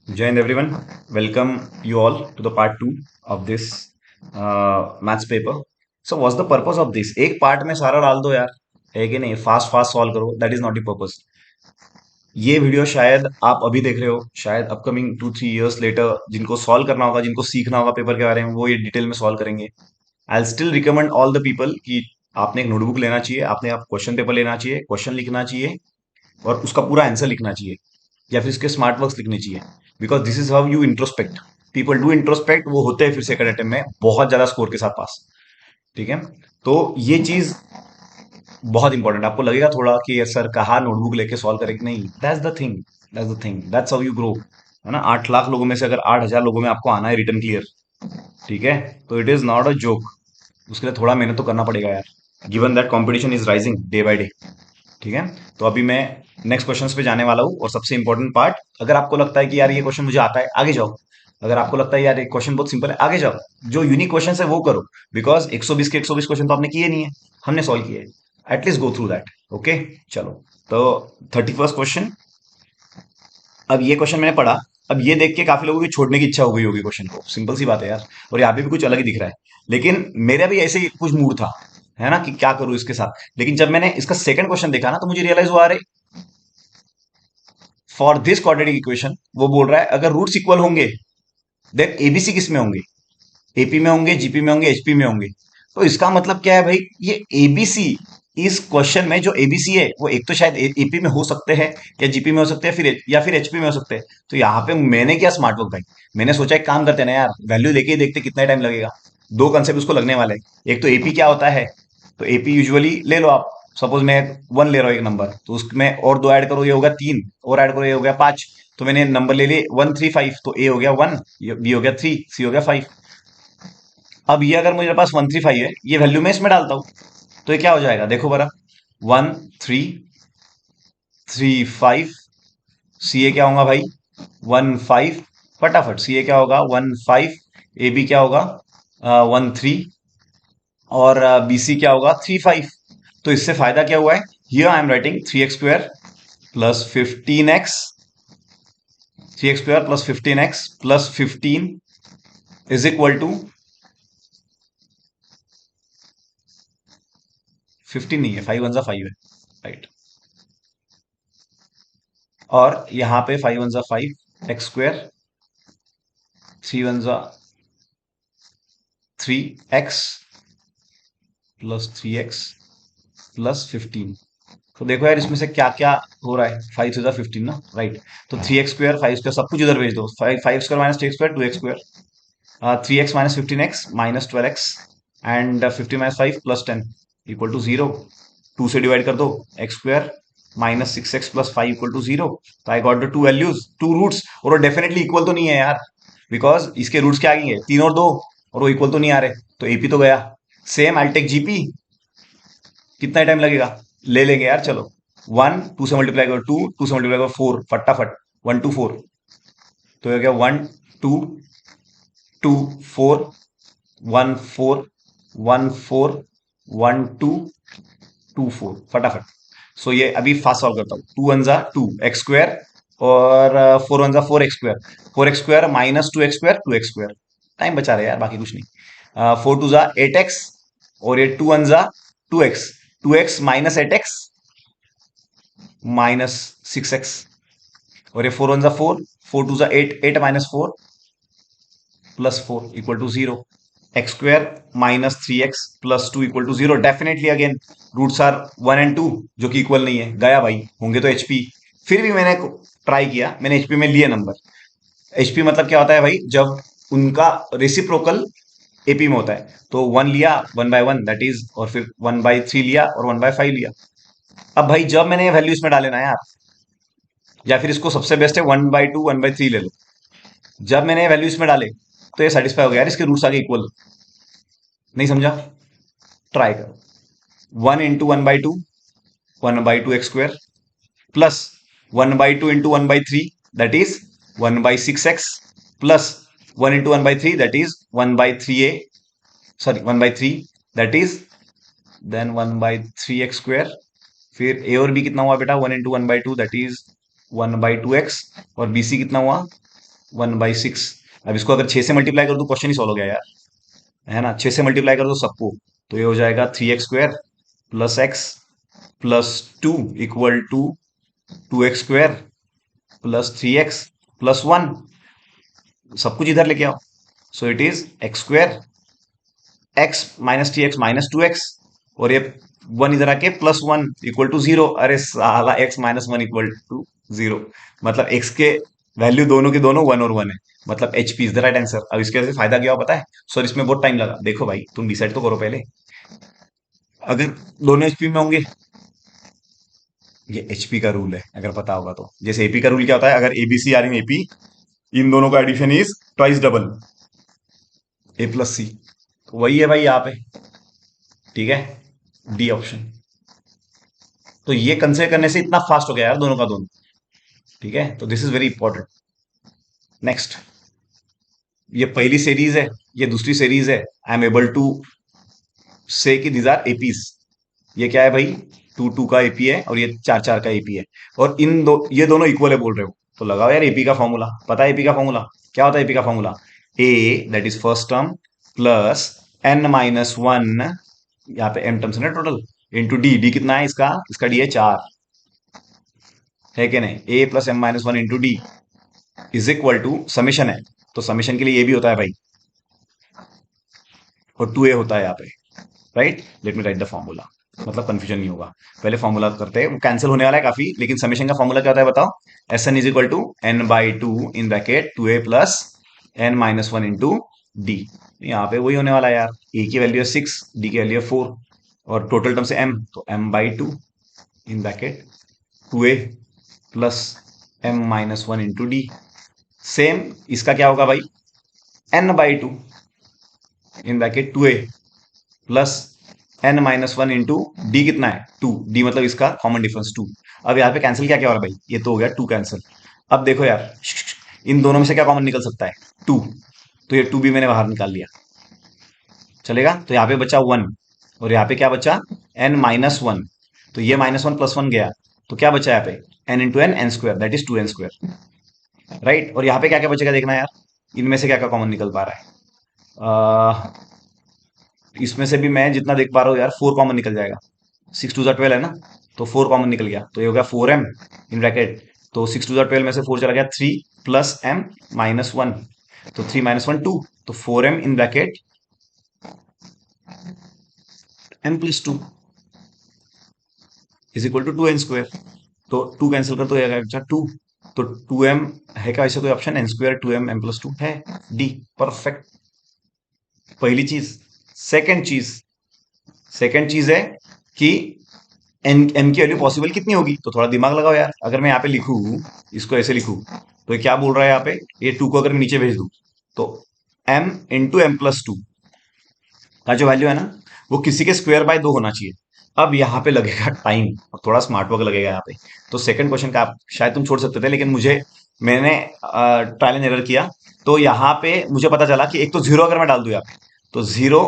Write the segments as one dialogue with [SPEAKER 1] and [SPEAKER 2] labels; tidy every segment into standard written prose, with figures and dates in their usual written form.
[SPEAKER 1] Join everyone. Welcome you all to the part two of this maths paper. So what's the purpose of this? एक part में सारा डाल दो यार, है कि नहीं? फास्ट फास्ट सॉल्व करो. That is not the purpose. ये वीडियो शायद आप अभी देख रहे हो, शायद अपकमिंग 2-3 years लेटर जिनको सॉल्व करना होगा, जिनको सीखना होगा पेपर के बारे में, वो ये डिटेल में सॉल्व करेंगे. I still recommend all the people कि आपने एक नोटबुक लेना चाहिए, आपने आप क्वेश्चन पेपर लेना चाहिए, क्वेश्चन लिखना चाहिए और उसका पूरा आंसर लिखना चाहिए या फिर इसके स्मार्ट वर्क्स लिखने चाहिए. Because this is how you introspect. People do introspect, वो होते हैं फिर सेकंड अटेम्प्ट में बहुत ज्यादा स्कोर के साथ पास. ठीक है. तो ये चीज बहुत इंपॉर्टेंट. आपको लगेगा थोड़ा कि सर कहाँ नोटबुक लेके सॉल्व करें, नहीं. That's the thing. That's the thing. That's how you grow. है ना. 8 लाख लोगों में से अगर 8 हजार लोगों में आपको आना है रिटर्न क्लियर, ठीक है, तो it is not a joke. उसके लिए थोड़ा मेहनत तो करना पड़ेगा यार, given that competition is rising day by day. ठीक है. तो अभी मैं नेक्स्ट क्वेश्चंस पे जाने वाला हूँ. और सबसे इंपॉर्टेंट पार्ट, अगर आपको लगता है कि यार ये क्वेश्चन मुझे आता है, आगे जाओ. अगर आपको लगता है यार ये क्वेश्चन बहुत सिंपल है, आगे जाओ. जो यूनिक क्वेश्चन है वो करो. बिकॉज 120 के 120 क्वेश्चन तो आपने किए नहीं है, हमने सॉल्व किए. At least go through that. Okay. चलो. तो 31st क्वेश्चन. अब ये क्वेश्चन मैंने पढ़ा. अब ये देख के काफी लोगों की छोड़ने की इच्छा हो गई होगी क्वेश्चन को. सिंपल सी बात है यार. और यहाँ पे भी कुछ अलग ही दिख रहा है. लेकिन मेरा भी ऐसे ही कुछ मूड था, है ना, कि क्या करूं इसके साथ. लेकिन जब मैंने इसका सेकंड क्वेश्चन देखा ना, तो मुझे रियलाइज हुआ, अरे फॉर दिस क्वाड्रेटिक इक्वेशन वो बोल रहा है अगर रूट्स इक्वल होंगे देन एबीसी किस में होंगे? एपी में होंगे, जीपी में होंगे, एचपी में होंगे. तो इसका मतलब क्या है भाई? ये एबीसी, इस क्वेश्चन में जो एबीसी है वो एक तो शायद एपी में हो सकते हैं, या जीपी में हो सकते हैं, फिर या फिर एचपी में हो सकते हैं. तो यहाँ पे मैंने क्या स्मार्ट वर्क भाई, मैंने सोचा एक काम करते हैं ना यार, वैल्यू लेके ही देखते कितना टाइम लगेगा. दो कंसेप्ट उसको लगने वाले हैं. एक तो एपी क्या होता है. तो एपी यूजुअली ले लो आप. सपोज मैं 1 ले रहा हूँ एक नंबर, तो उसमें और दो ऐड करो ये हो गया 3, और ऐड करो ये हो गया 5. तो मैंने नंबर ले लिए 1 3 5, तो ए हो गया 1, बी हो गया 3, सी हो गया 5. अब ये अगर मेरे पास 1 3 5 है, ये वैल्यू मैं इसमें डालता हूं, तो ये क्या हो जाएगा देखो बरा. 1 3 3 5. सी ए क्या होगा भाई? 1 5. फटाफट सी ए क्या होगा? 1 5. ए बी क्या होगा? 1 3. और बी सी क्या होगा? 3 5. तो इससे फायदा क्या हुआ है? Here I am writing 3x² plus 15x. 3x² plus 15x plus 15 is equal to 15 नहीं है, 5 1 5 है. राइट. और यहाँ पे 5 1 5 x², 3 1 3x plus 3x plus 15. तो देखो यार इसमें से क्या क्या हो रहा है. 5 3 15 ना. राइट. तो 3x² 5 स्क्वायर सब कुछ इधर भेज दो. 5 square minus 3x² 2x². 3x minus 15x minus 12x. And 15 - 5 + 10 equal to 0. 2 से डिवाइड कर दो. x² minus 6x plus 5 equal to 0. तो I got the two values, two roots. और वो डेफिनेटली इक्वल तो नहीं है यार, बिकॉज इसके रूट्स क्या आएंगे? 3 और 2, और वो इक्वल तो नहीं आ रहे. तो एपी तो गया. Same I take GP. कितना टाइम लगेगा? ले लेंगे यार चलो. 1 2 से मल्टीप्लाई करो 2, 2 से मल्टीप्लाई करो 4, फटाफट. 1 2 4. तो ये क्या? 1 2 2 4. 1 4 1 4 1 2 2 4. फटाफट. सो ये अभी फास्ट सॉल्व करता हूँ. 2 1 2 x², और 4 1 4 x². 4x² minus 2x², 2x². Time बचा रहे यार, बाकी कुछ नहीं. 4 2 8x. और ये 2 1 2x. 2x minus 8x minus 6x. और ये 4 1 4. 4 2 8, 8 minus 4 plus 4 equal to 0. x² minus 3x plus 2 equal to 0. Definitely again roots are 1 and 2, जो कि इक्वल नहीं है. गया भाई. होंगे तो एचपी. फिर भी मैंने ट्राई किया, मैंने एचपी में लिए नंबर. एचपी मतलब क्या होता है भाई? जब उनका रेसिप्रोकल एपी में होता है. तो 1 लिया 1/1 दैट इज, और फिर 1/3 लिया और 1/5 लिया. अब भाई जब मैंने वैल्यू इसमें डाले ना यार, या फिर इसको सबसे बेस्ट है 1/2 1/3 ले लो. जब मैंने वैल्यू इसमें डाले तो ये सेटिस्फाई हो गया यार, इसके रूट्स आगे इक्वल. नहीं समझा? ट्राई करो. 1 × 1/2, 1/2 x² प्लस 1/2 × 1/3 that is 1/6x plus 1 × 1/3 that is 1/3a. Sorry 1/3 that is then 1/3x². फिर ए और बी कितना हुआ बेटा? 1 × 1/2 दैट इज 1/2x. और bc कितना हुआ? 1/6। अब इसको अगर 6 से मल्टीप्लाई कर दो क्वेश्चन ही सॉल्व हो गया यार, है ना। 6 से मल्टीप्लाई कर दो सबको, तो ये हो जाएगा 3x² plus x plus 2 equal to 2x² plus 3x plus 1। सब कुछ इधर लेके आओ। So it is x² x minus 3x minus 2x, और ये 1 इधर आके प्लस 1 इक्वल टू 0। अरे साला x माइनस 1 इक्वल टू 0, मतलब x के वैल्यू दोनों के दोनों 1 और 1 है, मतलब HP is the right answer. अब इसके वजह से फायदा क्या हो पता है सर, इसमें बहुत टाइम लगा। देखो भाई तुम डिसाइड तो करो पहले, अगर दोनों HP में होंगे, ये HP का रूल है अगर पता होगा तो। जैसे AP का रूल क्या होता है, अगर ABC आर इन AP, इन दोनों का addition is twice double A+C। तो वही है भाई यहाँ पे, ठीक है, डी ऑप्शन। तो ये कंसिडर करने से इतना फास्ट हो गया यार दोनों का दोनों, ठीक है। तो this is very important. Next, ये पहली सीरीज है, ये दूसरी सीरीज है। आई एम एबल टू से कि दीज आर एपीज। ये क्या है भाई, 2 2 का एपी है और ये 4 4 का एपी है, और इन दो ये दोनों इक्वल है बोल रहे हो, तो लगाओ यार एपी का फॉर्मूला। पता है एपी का फॉर्मूला क्या होता है? एपी का formula A, that is first term, plus n-1, यहाँ पे m टर्म्स है ना टोटल, इंटू डी। डी कितना है इसका? इसका डी है 4, है कि नहीं? A plus m-1 into d is equal to summation है, तो समेशन के लिए ये भी होता है भाई, और 2a होता है यहाँ पे, right. Let me right the formula, मतलब कंफ्यूजन नहीं होगा। पहले फॉर्मूला करते हैं, वो कैंसिल होने वाला है काफी, लेकिन समेशन का फॉर्मूला क्या होता है बताओ? S N is equal to n/2 in bracket 2a प्लस n-1 इंटू डी। यहाँ पे वही होने वाला है यार, ए की वैल्यू है 6, डी की वैल्यू है 4, और टोटल टर्म से m, तो m/2 इन bracket 2a plus m-1 into D. Same इसका क्या होगा भाई, n/2 इन ब्रैकेट 2a प्लस n-1 इंटू डी। कितना है? 2, डी मतलब इसका कॉमन डिफरेंस 2। अब यहाँ पे कैंसिल क्या क्या हो रहा है भाई, ये तो हो गया 2 कैंसिल। अब देखो यार, इन दोनों में से क्या कॉमन निकल सकता है? 2, तो ये 2 भी मैंने बाहर निकाल लिया, चलेगा। तो यहाँ पे बचा 1, और यहाँ पे क्या बचा? n-1। तो ये -1 + 1 गया, तो क्या बचा यहाँ पे? n into N, n², that is 2n², right. और यहाँ पे क्या क्या बचेगा देखना यार, इनमें से क्या क्या कॉमन निकल पा रहा है। इसमें से भी मैं जितना देख पा रहा हूँ यार, 4 कॉमन निकल जाएगा। 6 2 12 है ना, तो 4 कॉमन निकल गया, तो ये हो गया 4m इन ब्रैकेट। तो 6 2 12 में से 4 चला गया 3 प्लस m-1, तो 3 - 1 2, तो 4m in bracket m+2 is equal to 2n²। तो 2 कैंसिल कर तो ये बचा 2, तो 2m है क्या ऐसे कोई ऑप्शन? n², 2m, m+2 है, डी परफेक्ट। पहली चीज। सेकंड चीज, सेकंड चीज है कि एम की वैल्यू पॉसिबल कितनी होगी, तो थोड़ा दिमाग लगाओ यार। अगर मैं यहाँ पे लिखूं, इसको ऐसे लिखूं, तो ये क्या बोल रहा है यहाँ पे? ये 2 को अगर मैं नीचे भेज दूं, तो m इंटू m+2 का जो वैल्यू है ना, वो किसी के स्क्वायर बाय 2 होना चाहिए। अब यहाँ पे लगेगा टाइम और थोड़ा स्मार्ट वर्क लगेगा यहाँ पे। तो सेकंड क्वेश्चन का आप शायद तुम छोड़ सकते थे, लेकिन मैंने ट्रायल एंड एरर किया, तो यहाँ पे मुझे पता चला कि एक तो 0 अगर मैं डाल दूं यहाँ पे, तो 0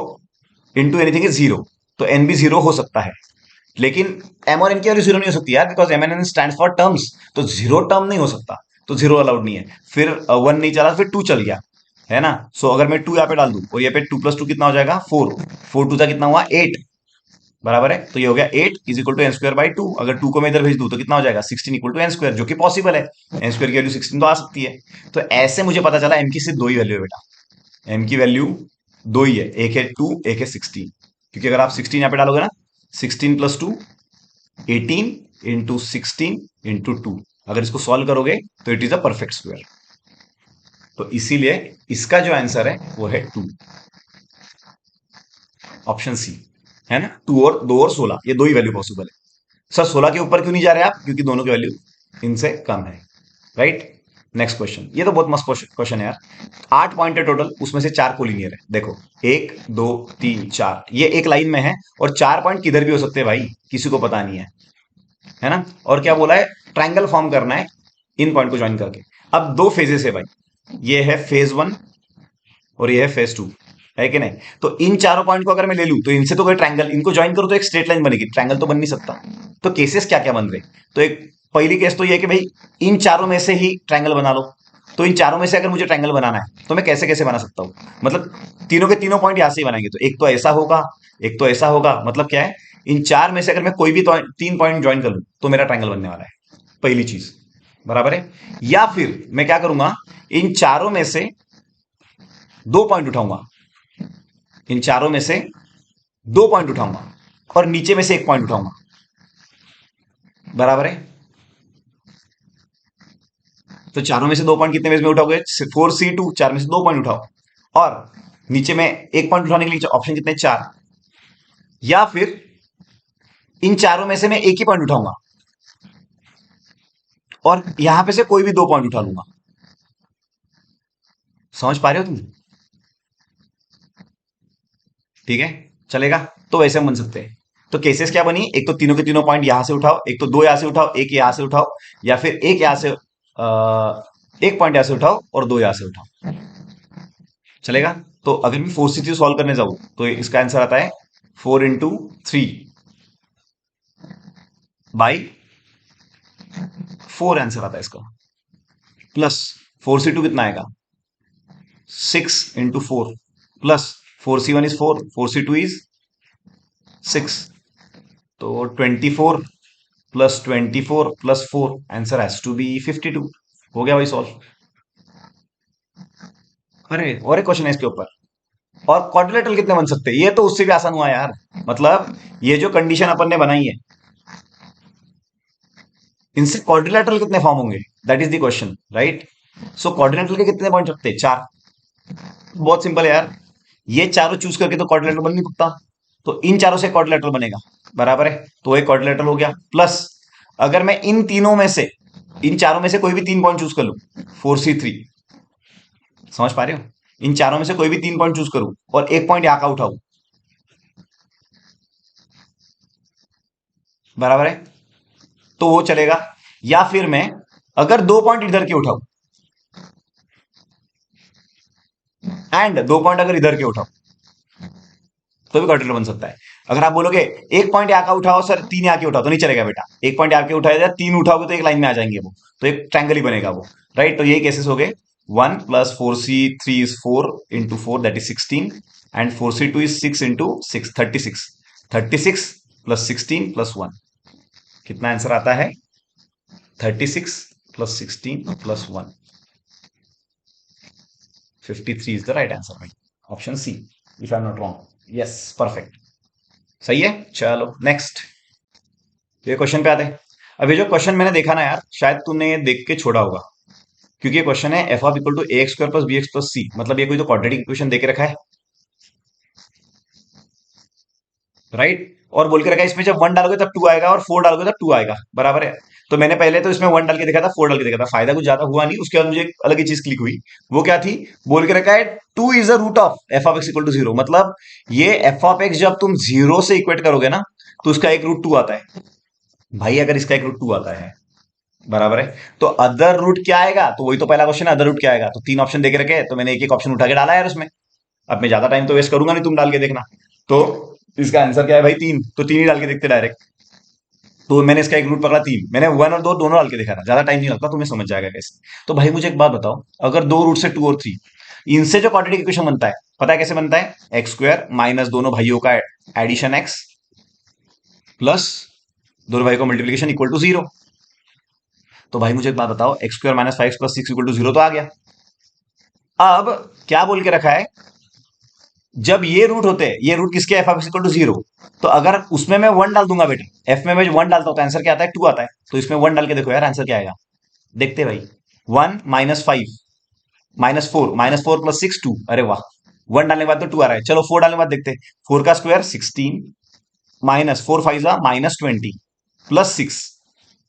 [SPEAKER 1] इंटू एनीथिंग इज 0, तो n भी 0 हो सकता है, लेकिन m और n की वैल्यू 0 नहीं हो सकती यार, because m and n stand for terms, तो 0 टर्म नहीं हो सकता, तो 0 अलाउड नहीं है। फिर 1 नहीं चला, फिर 2 चल गया, है ना। सो अगर मैं 2 यहाँ पे डाल दूं, और यहाँ पे 2 + 2 कितना हो जाएगा? 4, 4 2 कितना हुआ? 8, बराबर है। तो ये हो गया 8 इज इक्वल टू n²/2। अगर 2 को मैं इधर भेज दूं तो कितना हो जाएगा? 16 इक्वल टू n², जो कि पॉसिबल है, n² की वैल्यू 16 तो आ सकती है। तो ऐसे मुझे पता चला m की सिर्फ 2 ही वैल्यू है बेटा, m की वैल्यू 2 ही है, एक है 2, एक है 16। क्योंकि अगर आप 16 यहाँ पे डालोगे ना, 16 + 2 18 इंटू 16 इंटू 2, अगर इसको सॉल्व करोगे तो it is a perfect square. तो इसीलिए इसका जो आंसर है वो है 2, ऑप्शन सी, है ना। 2 और 2 और 16, ये दो ही वैल्यू पॉसिबल है। सर 16 के ऊपर क्यों नहीं जा रहे आप? क्योंकि दोनों की वैल्यू इनसे कम है, राइट। नेक्स्ट क्वेश्चन, ये तो बहुत मस्त क्वेश्चन है यार। 8 पॉइंट है टोटल, उसमें से 4 कोलिनियर है। देखो 1 2 3 4, ये एक लाइन में है, और 4 पॉइंट किधर भी हो सकते हैं भाई, किसी को पता नहीं है ना। और क्या बोला है? ट्रायंगल फॉर्म करना है इन पॉइंट को ज्वाइन करके। अब 2 फेजेस है भाई, ये है फेज 1 और ये है फेज 2, है कि नहीं। तो इन चारों पॉइंट को अगर मैं ले लूं, तो इनसे तो कोई ट्रायंगल, इनको ज्वाइन करो तो एक स्ट्रेट लाइन बनेगी, ट्रायंगल तो बन नहीं सकता। तो केसेस क्या क्या बन रहे? तो एक पहली केस तो ये है कि भाई इन चारों में से ही ट्रायंगल बना लो, तो इन चारों में से अगर मुझे ट्रायंगल बनाना है तो मैं कैसे कैसे बना सकता हूँ? मतलब तीनों के तीनों पॉइंट यहां से ही बनाएंगे, तो एक तो ऐसा होगा, एक तो ऐसा होगा, मतलब क्या है, इन चार में से अगर मैं कोई भी तीन पॉइंट ज्वाइन कर लूं तो मेरा ट्रायंगल बनने वाला है, पहली चीज। बराबर है? या फिर मैं क्या करूंगा, इन चारों में से दो पॉइंट उठाऊंगा, इन चारों में से दो पॉइंट उठाऊंगा और नीचे में से एक पॉइंट उठाऊंगा। बराबर है? तो चारों में से दो पॉइंट कितने वेज में उठाओगे? 4C2, चार में से दो पॉइंट उठाओ और नीचे में एक पॉइंट उठाने के लिए ऑप्शन कितने? चार। या फिर इन चारों में से मैं एक ही पॉइंट उठाऊंगा और यहां पे से कोई भी दो पॉइंट उठा लूंगा। समझ पा रहे हो तुम? ठीक है, चलेगा? तो वैसे हम बन सकते हैं। तो केसेस क्या बनी? एक तो तीनों के तीनों पॉइंट यहां से उठाओ, एक तो दो यहां से उठाओ, एक यहां से उठाओ, या फिर एक यहां से एक पॉइंट यहां से उठाओ और दो यहां से उठाओ। चलेगा? तो अगर मैं 4C3 सॉल्व करने जाऊं तो इसका आंसर आता है 4 into 3 बाई 4 आंसर आता है इसका। प्लस 4C2 कितना आएगा? 6 into 4 plus 4C1 is 4, 4C2 is 6, तो 24 plus 24 plus 4, answer has to be 52। हो गया भाई सॉल्व। अरे और एक क्वेश्चन है इसके ऊपर, और क्वाड्रिलेटरल कितने बन सकते हैं? ये तो उससे भी आसान हुआ यार। मतलब ये जो कंडीशन अपन ने बनाई है, इनसे क्वाड्रिलेटरल कितने फॉर्म होंगे, that is the question, right? So quadrilateral के कितने पॉइंट रखते हैं? चार। बहुत सिंपल है यार, ये चारों चूज करके तो क्वाड्रिलेटरल बन नहीं सकता, तो इन चारों से क्वाड्रिलेटरल बनेगा। बराबर है? तो एक क्वाड्रिलेटरल हो गया। प्लस अगर मैं इन तीनों में से, इन चारों में से कोई भी तीन पॉइंट चूज कर लूं, 4C3, समझ पा रहे हो? इन चारों में से कोई भी तीन पॉइंट चूज करूं और एक पॉइंट यहां का उठाऊं। बराबर है? तो वो चलेगा। या फिर मैं अगर दो पॉइंट इधर के उठाऊं एंड दो पॉइंट अगर इधर के उठाऊं तो भी क्वाड्रिलेटरल बन सकता है। अगर आप बोलोगे एक पॉइंट यहाँ का उठाओ सर, तीन यहाँ के उठाओ, तो नहीं चलेगा बेटा। एक पॉइंट यहाँ के उठाया जाए, तीन उठाओगे तो एक लाइन में आ जाएंगे वो, तो एक ट्रायंगल ही बनेगा वो, राइट? तो यही केसेस हो गए। 1 + 4C3 is 4 into 4, that is 16, and 4C2 is 6 into 6, 36, 36 plus 16 + 1, कितना आंसर आता है? 36 + 16 + 1, 53 इज द राइट आंसर भाई। Option C, if I am not wrong. Yes, perfect, सही है। चलो नेक्स्ट, ये क्वेश्चन पे आते हैं। अब ये जो क्वेश्चन मैंने देखा ना यार, शायद तूने ये देख के छोड़ा होगा, क्योंकि ये क्वेश्चन है f(a x2 + bx + c), मतलब ये कोई तो क्वाड्रेटिक इक्वेशन देके रखा है, राइट? और बोल के रखा है इसमें जब 1 डालोगे तब 2 आएगा और 4 डालोगे तब 2 आएगा। बराबर है? तो मैंने पहले तो इसमें 1 डाल के देखा था, 4 डाल के देखा था, फायदा कुछ ज्यादा हुआ नहीं। उसके बाद मुझे एक अलग ही चीज क्लिक हुई। वो क्या थी? बोल के रखा है 2 is the root of f(x = 0), मतलब ये f(x) जब तुम जीरो से इक्वेट करोगे ना, तो उसका एक रूट 2 आता है। भाई अगर इसका एक रूट 2 आता है, बराबर है, तो अदर रूट क्या आएगा? तो वही तो पहला क्वेश्चन है, अदर रूट क्या आएगा? तो तीन ऑप्शन देके रखे हैं, तो मैंने एक एक ऑप्शन उठा के डाला यार उसमें। अब मैं ज्यादा टाइम तो वेस्ट करूंगा नहीं, तुम डाल के देखना। तो इसका आंसर क्या है भाई? तीन। तो तीन ही डाल के देखते डायरेक्ट। तो मैंने इसका एक रूट पकड़ा तीन, मैंने वन और दो दोनों डाल के देखा था, ज्यादा टाइम नहीं लगता, तुम्हें समझ जाएगा कैसे। तो भाई मुझे एक बात बताओ, अगर दो रूट से 2 और 3, इनसे जो क्वाड्रेटिक इक्वेशन बनता है, पता है कैसे बनता है? x² माइनस दोनों भाइयों का एडिशन x प्लस दोनों भाई को मल्टीप्लीकेशन इक्वल टू 0। तो भाई मुझे एक बात बताओ, x² - 5x + 6 = 0 तो आ गया। अब क्या बोल के रखा है? जब ये रूट होते हैं, ये रूट किसके? f(x = 0), तो अगर उसमें मैं 1 डाल दूंगा बेटा, f में मैं 1 डालता हूं तो आंसर क्या आता है? 2 आता है। तो इसमें 1 डाल के देखो यार, आंसर क्या आएगा? देखते भाई। 1 - 5 -4, -4 + 6 2, अरे वाह। 1 डालने के बाद तो 2 आ रहा है। चलो 4 डालने के बाद देखते हैं। 4 का स्क्वायर 16, माइनस 4 5 -20 प्लस 6,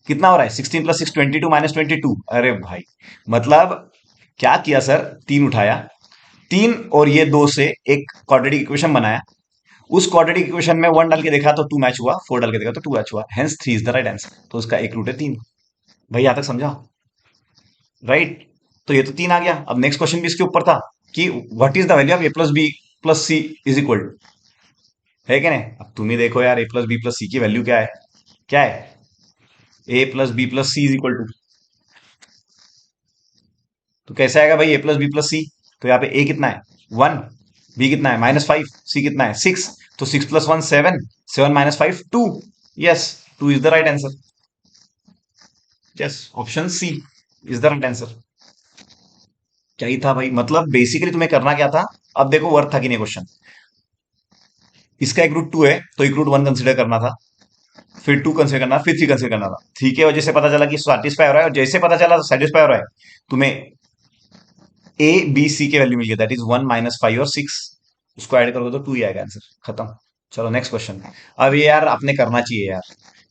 [SPEAKER 1] कितना हो रहा है? 16 + 6 22 -22, अरे भाई। मतलब क्या किया सर? तीन उठाया, तीन और ये दो से एक क्वाड्रेटिक इक्वेशन बनाया। उस क्वाड्रेटिक इक्वेशन में 1 डाल के देखा तो 2 मैच हुआ, 4 डाल के देखा तो 2 मैच हुआ, hence 3 is the right answer. तो उसका एक रूट है 3। भाई यहां तक समझा? राइट? तो ये तो 3 आ गया। अब नेक्स्ट क्वेश्चन भी इसके ऊपर था कि what is the value of a + b + c is equal to, है क्या नहीं? अब तुम ही देखो यार, a + b + c की वैल्यू क्या है? क्या है? a + b + c is equal to, तो कैसे आएगा भाई A plus B plus C? तो यहाँ पे ए कितना है 1, बी कितना है -5, सी कितना है 6, तो 6 + 1 7, 7 - 5 2। Yes, 2 is the right answer. Yes, option C is the right answer. क्या ही था भाई, मतलब बेसिकली तुम्हें करना क्या था। अब देखो वर्थ था कि नहीं क्वेश्चन। इसका एक रूट 2 है तो एक रूट 1 कंसिडर करना था, फिर 2 कंसिडर करना, फिर 3 कंसिडर करना था। थ्री के वजह से पता चला कि सेटिस्फाई हो रहा है, और जैसे पता चला सेटिस्फाई हो रहा है, तुम्हें ए बी सी के वैल्यू मिल गया, दैट इज 1 -5 और 6। उसको ऐड करोगे तो 2 ही आएगा आंसर, खत्म। चलो नेक्स्ट क्वेश्चन। अब ये यार आपने करना चाहिए यार,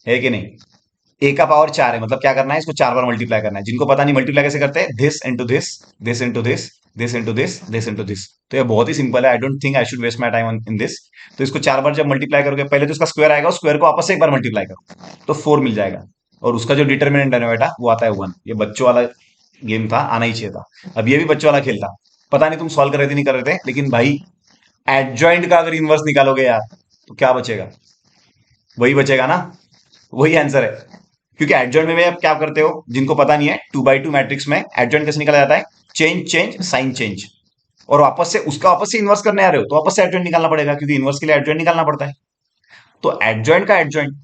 [SPEAKER 1] है कि नहीं। ए का पावर 4 है, मतलब क्या करना है, इसको 4 बार मल्टीप्लाई करना है। जिनको पता नहीं मल्टीप्लाई कैसे करते हैं, this into this, this into this, this into this, this into this. तो ये बहुत ही सिंपल है, I don't think I should waste my time in this. तो इसको 4 बार जब मल्टीप्लाई करोगे, पहले तो इसका स्क्वायर आएगा, उस स्क्वायर को आपस से एक बार मल्टीप्लाई करो तो 4 मिल जाएगा। और उसका जो डिटर्मिनेंट है ना बेटा, वो आता है 1। ये बच्चों वाला गेम था, आना ही चाहिए था। अब ये भी बच्चों वाला खेल था। पता नहीं तुम सॉल्व कर रहे थे नहीं कर रहे थे, लेकिन भाई एडजॉइंट का अगर इनवर्स निकालोगे यार, तो क्या बचेगा? वही बचेगा ना, वही आंसर है। क्योंकि एडजॉइंट में आप क्या करते हो, जिनको पता नहीं है, 2x2 मैट्रिक्स में एडजॉइंट कैसे निकाला जाता है, चेंज चेंज साइन चेंज। और वापस से उसका वापस से इन्वर्स करने आ रहे हो तो वापस से एडजॉइंट निकालना पड़ेगा, क्योंकि इन्वर्स के लिए एडजॉइंट निकालना पड़ता है। तो एडजॉइंट का एडजॉइंट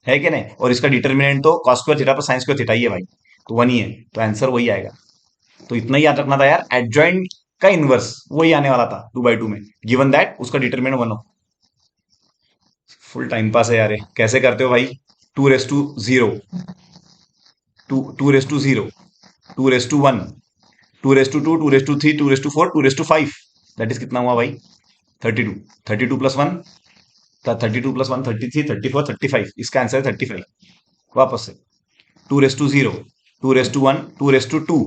[SPEAKER 1] है कि नहीं, और इसका डिटर्मिनेंट तो cos स्क्वायर थीटा पर साइन स्क्वायर थीटा ही है भाई, तो 1 ही है, तो आंसर वही आएगा। तो इतना ही याद रखना था यार, एडजॉइंट का इनवर्स वही आने वाला था 2x2 में, गिवन दैट उसका डिटरमिनेंट 1 हो। फुल टाइम पास है यार ये। कैसे करते हो भाई? 2 raise to 0, 2 raise to 0, 2 raise to 1, 2 raise to 2, 2 raise to 3, 2 raise to 4, 2 raise to 5। That is कितना हुआ भाई? 32। 32 + 1, 32 + 1 33, 34, 35। इसका आंसर है 35। वापस से 2 raise to 0, 2 raise to 1, 2 raise to 2,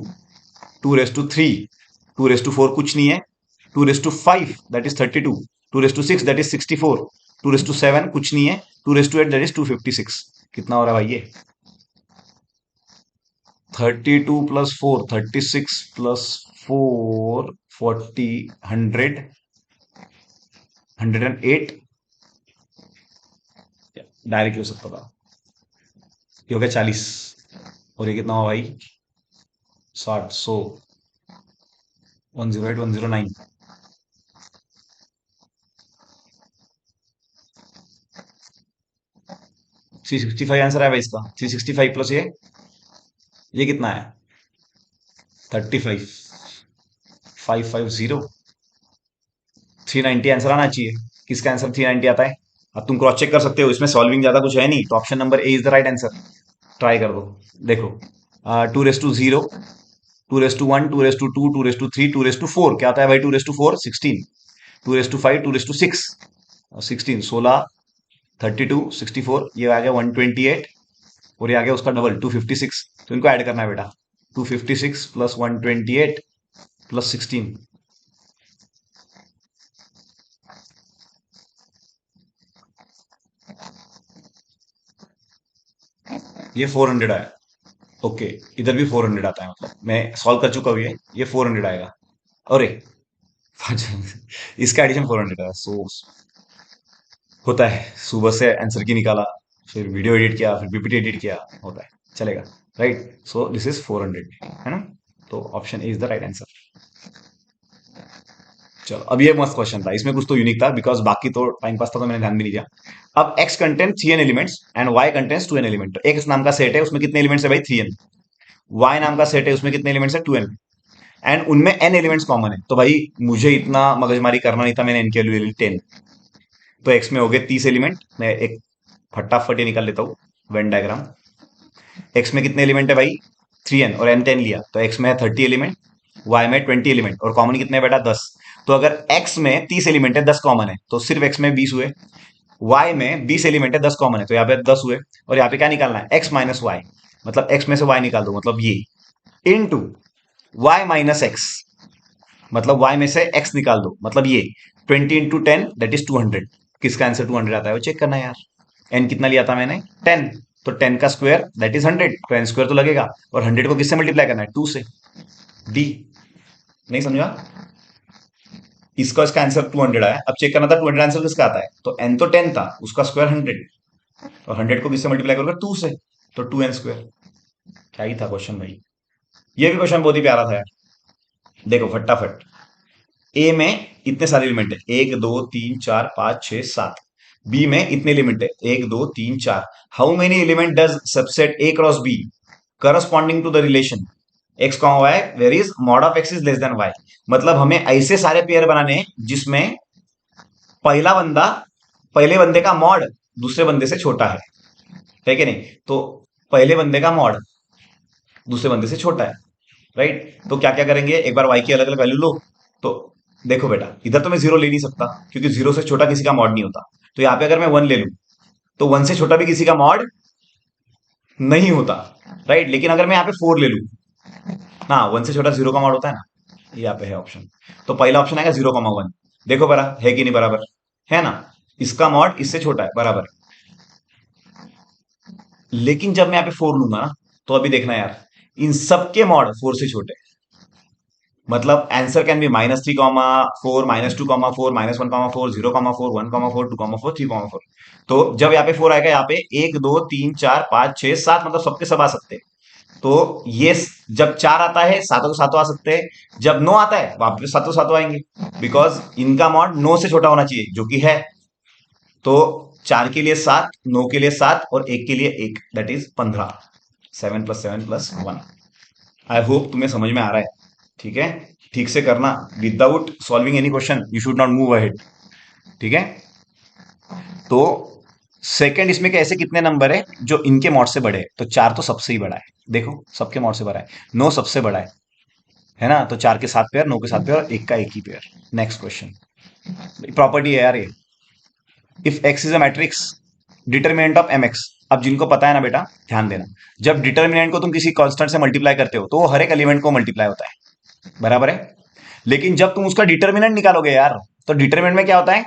[SPEAKER 1] 2 raise to 3, 2 raise to 4 कुछ नहीं है, 2 raise to 5 that is 32, 2 raise to 6 that is 64, 2 raise to 7 कुछ नहीं है, 2 रेस टू 8 दैट इज 256। कितना हो रहा है भाई ये? 32 + 4, 36 + 4, 40, 100, 108। डायरेक्ट हो सकता था। ये हो गया 40, और ये कितना हुआ भाई? 60, 100, 108, 109। 365 आंसर है भाई इसका। 365 प्लस ये कितना है? 35, 550, 390 आंसर आना चाहिए। किसका आंसर 390 आता है? अब तुम क्रॉस चेक कर सकते हो, इसमें सॉल्विंग ज्यादा कुछ है नहीं, तो option number A is the right answer. Try कर दो, देखो। 2 raise to 0, 2 raise to 1, 2 raise to 2, 2 raise to 3, 2 raise to 4 क्या आता है भाई? 2 raise to 4 16, 2 raise to 5, 2 raise to 6 16, 16, 32, 64, ये आ गया 128, और ये आ गया उसका डबल 256। तो इनको ऐड करना है बेटा, 256 + 128 + 16। ये 400 आया। ओके, इधर भी 400 आता है, मतलब मैं सॉल्व कर चुका हूँ ये 400 आएगा। अरे इसका एडिशन 400 है। सो होता है, सुबह से आंसर की निकाला, फिर वीडियो एडिट किया, फिर पीपीटी एडिट किया, होता है, चलेगा। राइट, सो दिस इज 400, है ना। तो option A is the right answer. चलो, अब ये मस्त क्वेश्चन था, इसमें कुछ तो यूनिक था, बिकॉज बाकी तो टाइम पास था तो मैंने ध्यान भी नहीं दिया। अब x content 3n elements and y contents 2n element. X नाम का सेट है, उसमें कितने एलिमेंट्स है भाई? 3n। वाई नाम का सेट है, उसमें कितने एलिमेंट्स है? 2n। एंड उनमें n एलिमेंट्स कॉमन है। तो भाई मुझे इतना मगजमारी करना नहीं था, मैंने n की वैल्यू ले ली 10। तो एक्स में हो गए 30 एलिमेंट। मैं एक फटाफट ये निकाल लेता हूँ, वेन डायग्राम। एक्स में कितने एलिमेंट है भाई? 3n, और n 10 लिया तो एक्स में है 30 एलिमेंट, वाई में 20 एलिमेंट, और कॉमन कितने है बेटा? 10। तो अगर x में 30 एलिमेंट है, 10 कॉमन है, तो सिर्फ x में 20 हुए। y में 20 एलिमेंट है, 10 कॉमन है, तो यहाँ पे 10 हुए। और यहाँ पे क्या निकालना है? x माइनस वाई, मतलब x में से y निकाल दो, मतलब ये, इनटू y माइनस एक्स, मतलब y में से x निकाल दो, मतलब ये 20 × 10 दैट इज 200। किसका आंसर 200 आता है वो चेक करना है यार। n कितना लिया था मैंने? 10। तो 10 का स्क्वायर दैट इज 100, तो n स्क्वायर तो लगेगा, और 100 को किससे मल्टीप्लाई करना है? 2 से। डी, नहीं समझा? इसका आंसर 200 आया। अब चेक करना था 200 आंसर किसका आता है, तो n तो 10 था, उसका स्क्वायर 100, और 100 को किससे मल्टीप्लाई करोगे? 2 से, तो 2n स्क्वायर। क्या ही था क्वेश्चन भाई। ये भी क्वेश्चन बहुत ही प्यारा था यार। देखो फटाफट, ए में इतने सारे एलिमेंट है, 1 2 3 4 5 6 7। बी में इतने एलिमेंट है, 1 2 3 4। How many element does subset A cross B corresponding to the relation x comma y where is mod of x is less than y. मतलब हमें ऐसे सारे पेयर बनाने हैं जिसमें पहला बंदा, पहले बंदे का मॉड दूसरे बंदे से छोटा है कि नहीं? तो पहले बंदे का मॉड दूसरे बंदे से छोटा है, राइट? तो क्या क्या करेंगे, एक बार वाई की अलग अलग वैल्यू लो। तो देखो बेटा, इधर तो मैं जीरो ले नहीं सकता क्योंकि जीरो से छोटा किसी का मॉड नहीं होता। तो यहाँ पे अगर मैं वन ले लूं तो वन से छोटा भी किसी का मॉड नहीं होता, राइट? लेकिन अगर मैं यहाँ पे फोर ले लूं, ना वन से छोटा जीरो का मॉड होता है ना, यहाँ पे है ऑप्शन। तो पहला ऑप्शन आएगा 0,1। देखो बरा है कि नहीं बराबर, है ना? इसका मॉड इससे छोटा है, बराबर। लेकिन जब मैं यहाँ पे फोर लूंगा ना, तो अभी देखना यार, इन सबके मॉड फोर से छोटे हैं। मतलब आंसर कैन बी -3,4 -2,4 -1,4 0,4 1,4 2,4 3,4। तो जब यहाँ पे फोर आएगा, यहाँ पे 1 2 3 4 5 6 7, मतलब सबके सब आ सकते हैं। तो ये जब चार आता है सातों के सातों आ सकते हैं, जब नो आता है वहां पे सातों सातों आएंगे, बिकॉज इनका मॉड नो से छोटा होना चाहिए जो कि है। तो चार के लिए सात, नौ के लिए सात और एक के लिए एक, दैट इज 15। 7 + 7 + 1। आई होप तुम्हें समझ में आ रहा है, ठीक है? ठीक से करना, without solving any question you should not move ahead, ठीक है? तो सेकंड इसमें के ऐसे कितने नंबर है जो इनके मॉड से बड़े हैं? तो चार तो सबसे ही बड़ा है, देखो सबके मॉड से बड़ा है। नौ सबसे बड़ा है ना? तो चार के सात पेयर, नौ के सात पेयर और एक का एक ही पेयर। नेक्स्ट क्वेश्चन, प्रॉपर्टी है यार ये। If x is a matrix, determinant of m x. अब जिनको पता है ना बेटा, ध्यान देना। जब डिटर्मिनेंट को तुम किसी कांस्टेंट से मल्टीप्लाई करते हो तो वो हर एक एलिमेंट को मल्टीप्लाई होता है, बराबर है? लेकिन जब तुम उसका डिटर्मिनेंट निकालोगे यार, तो डिटर्मिनेंट में क्या होता है?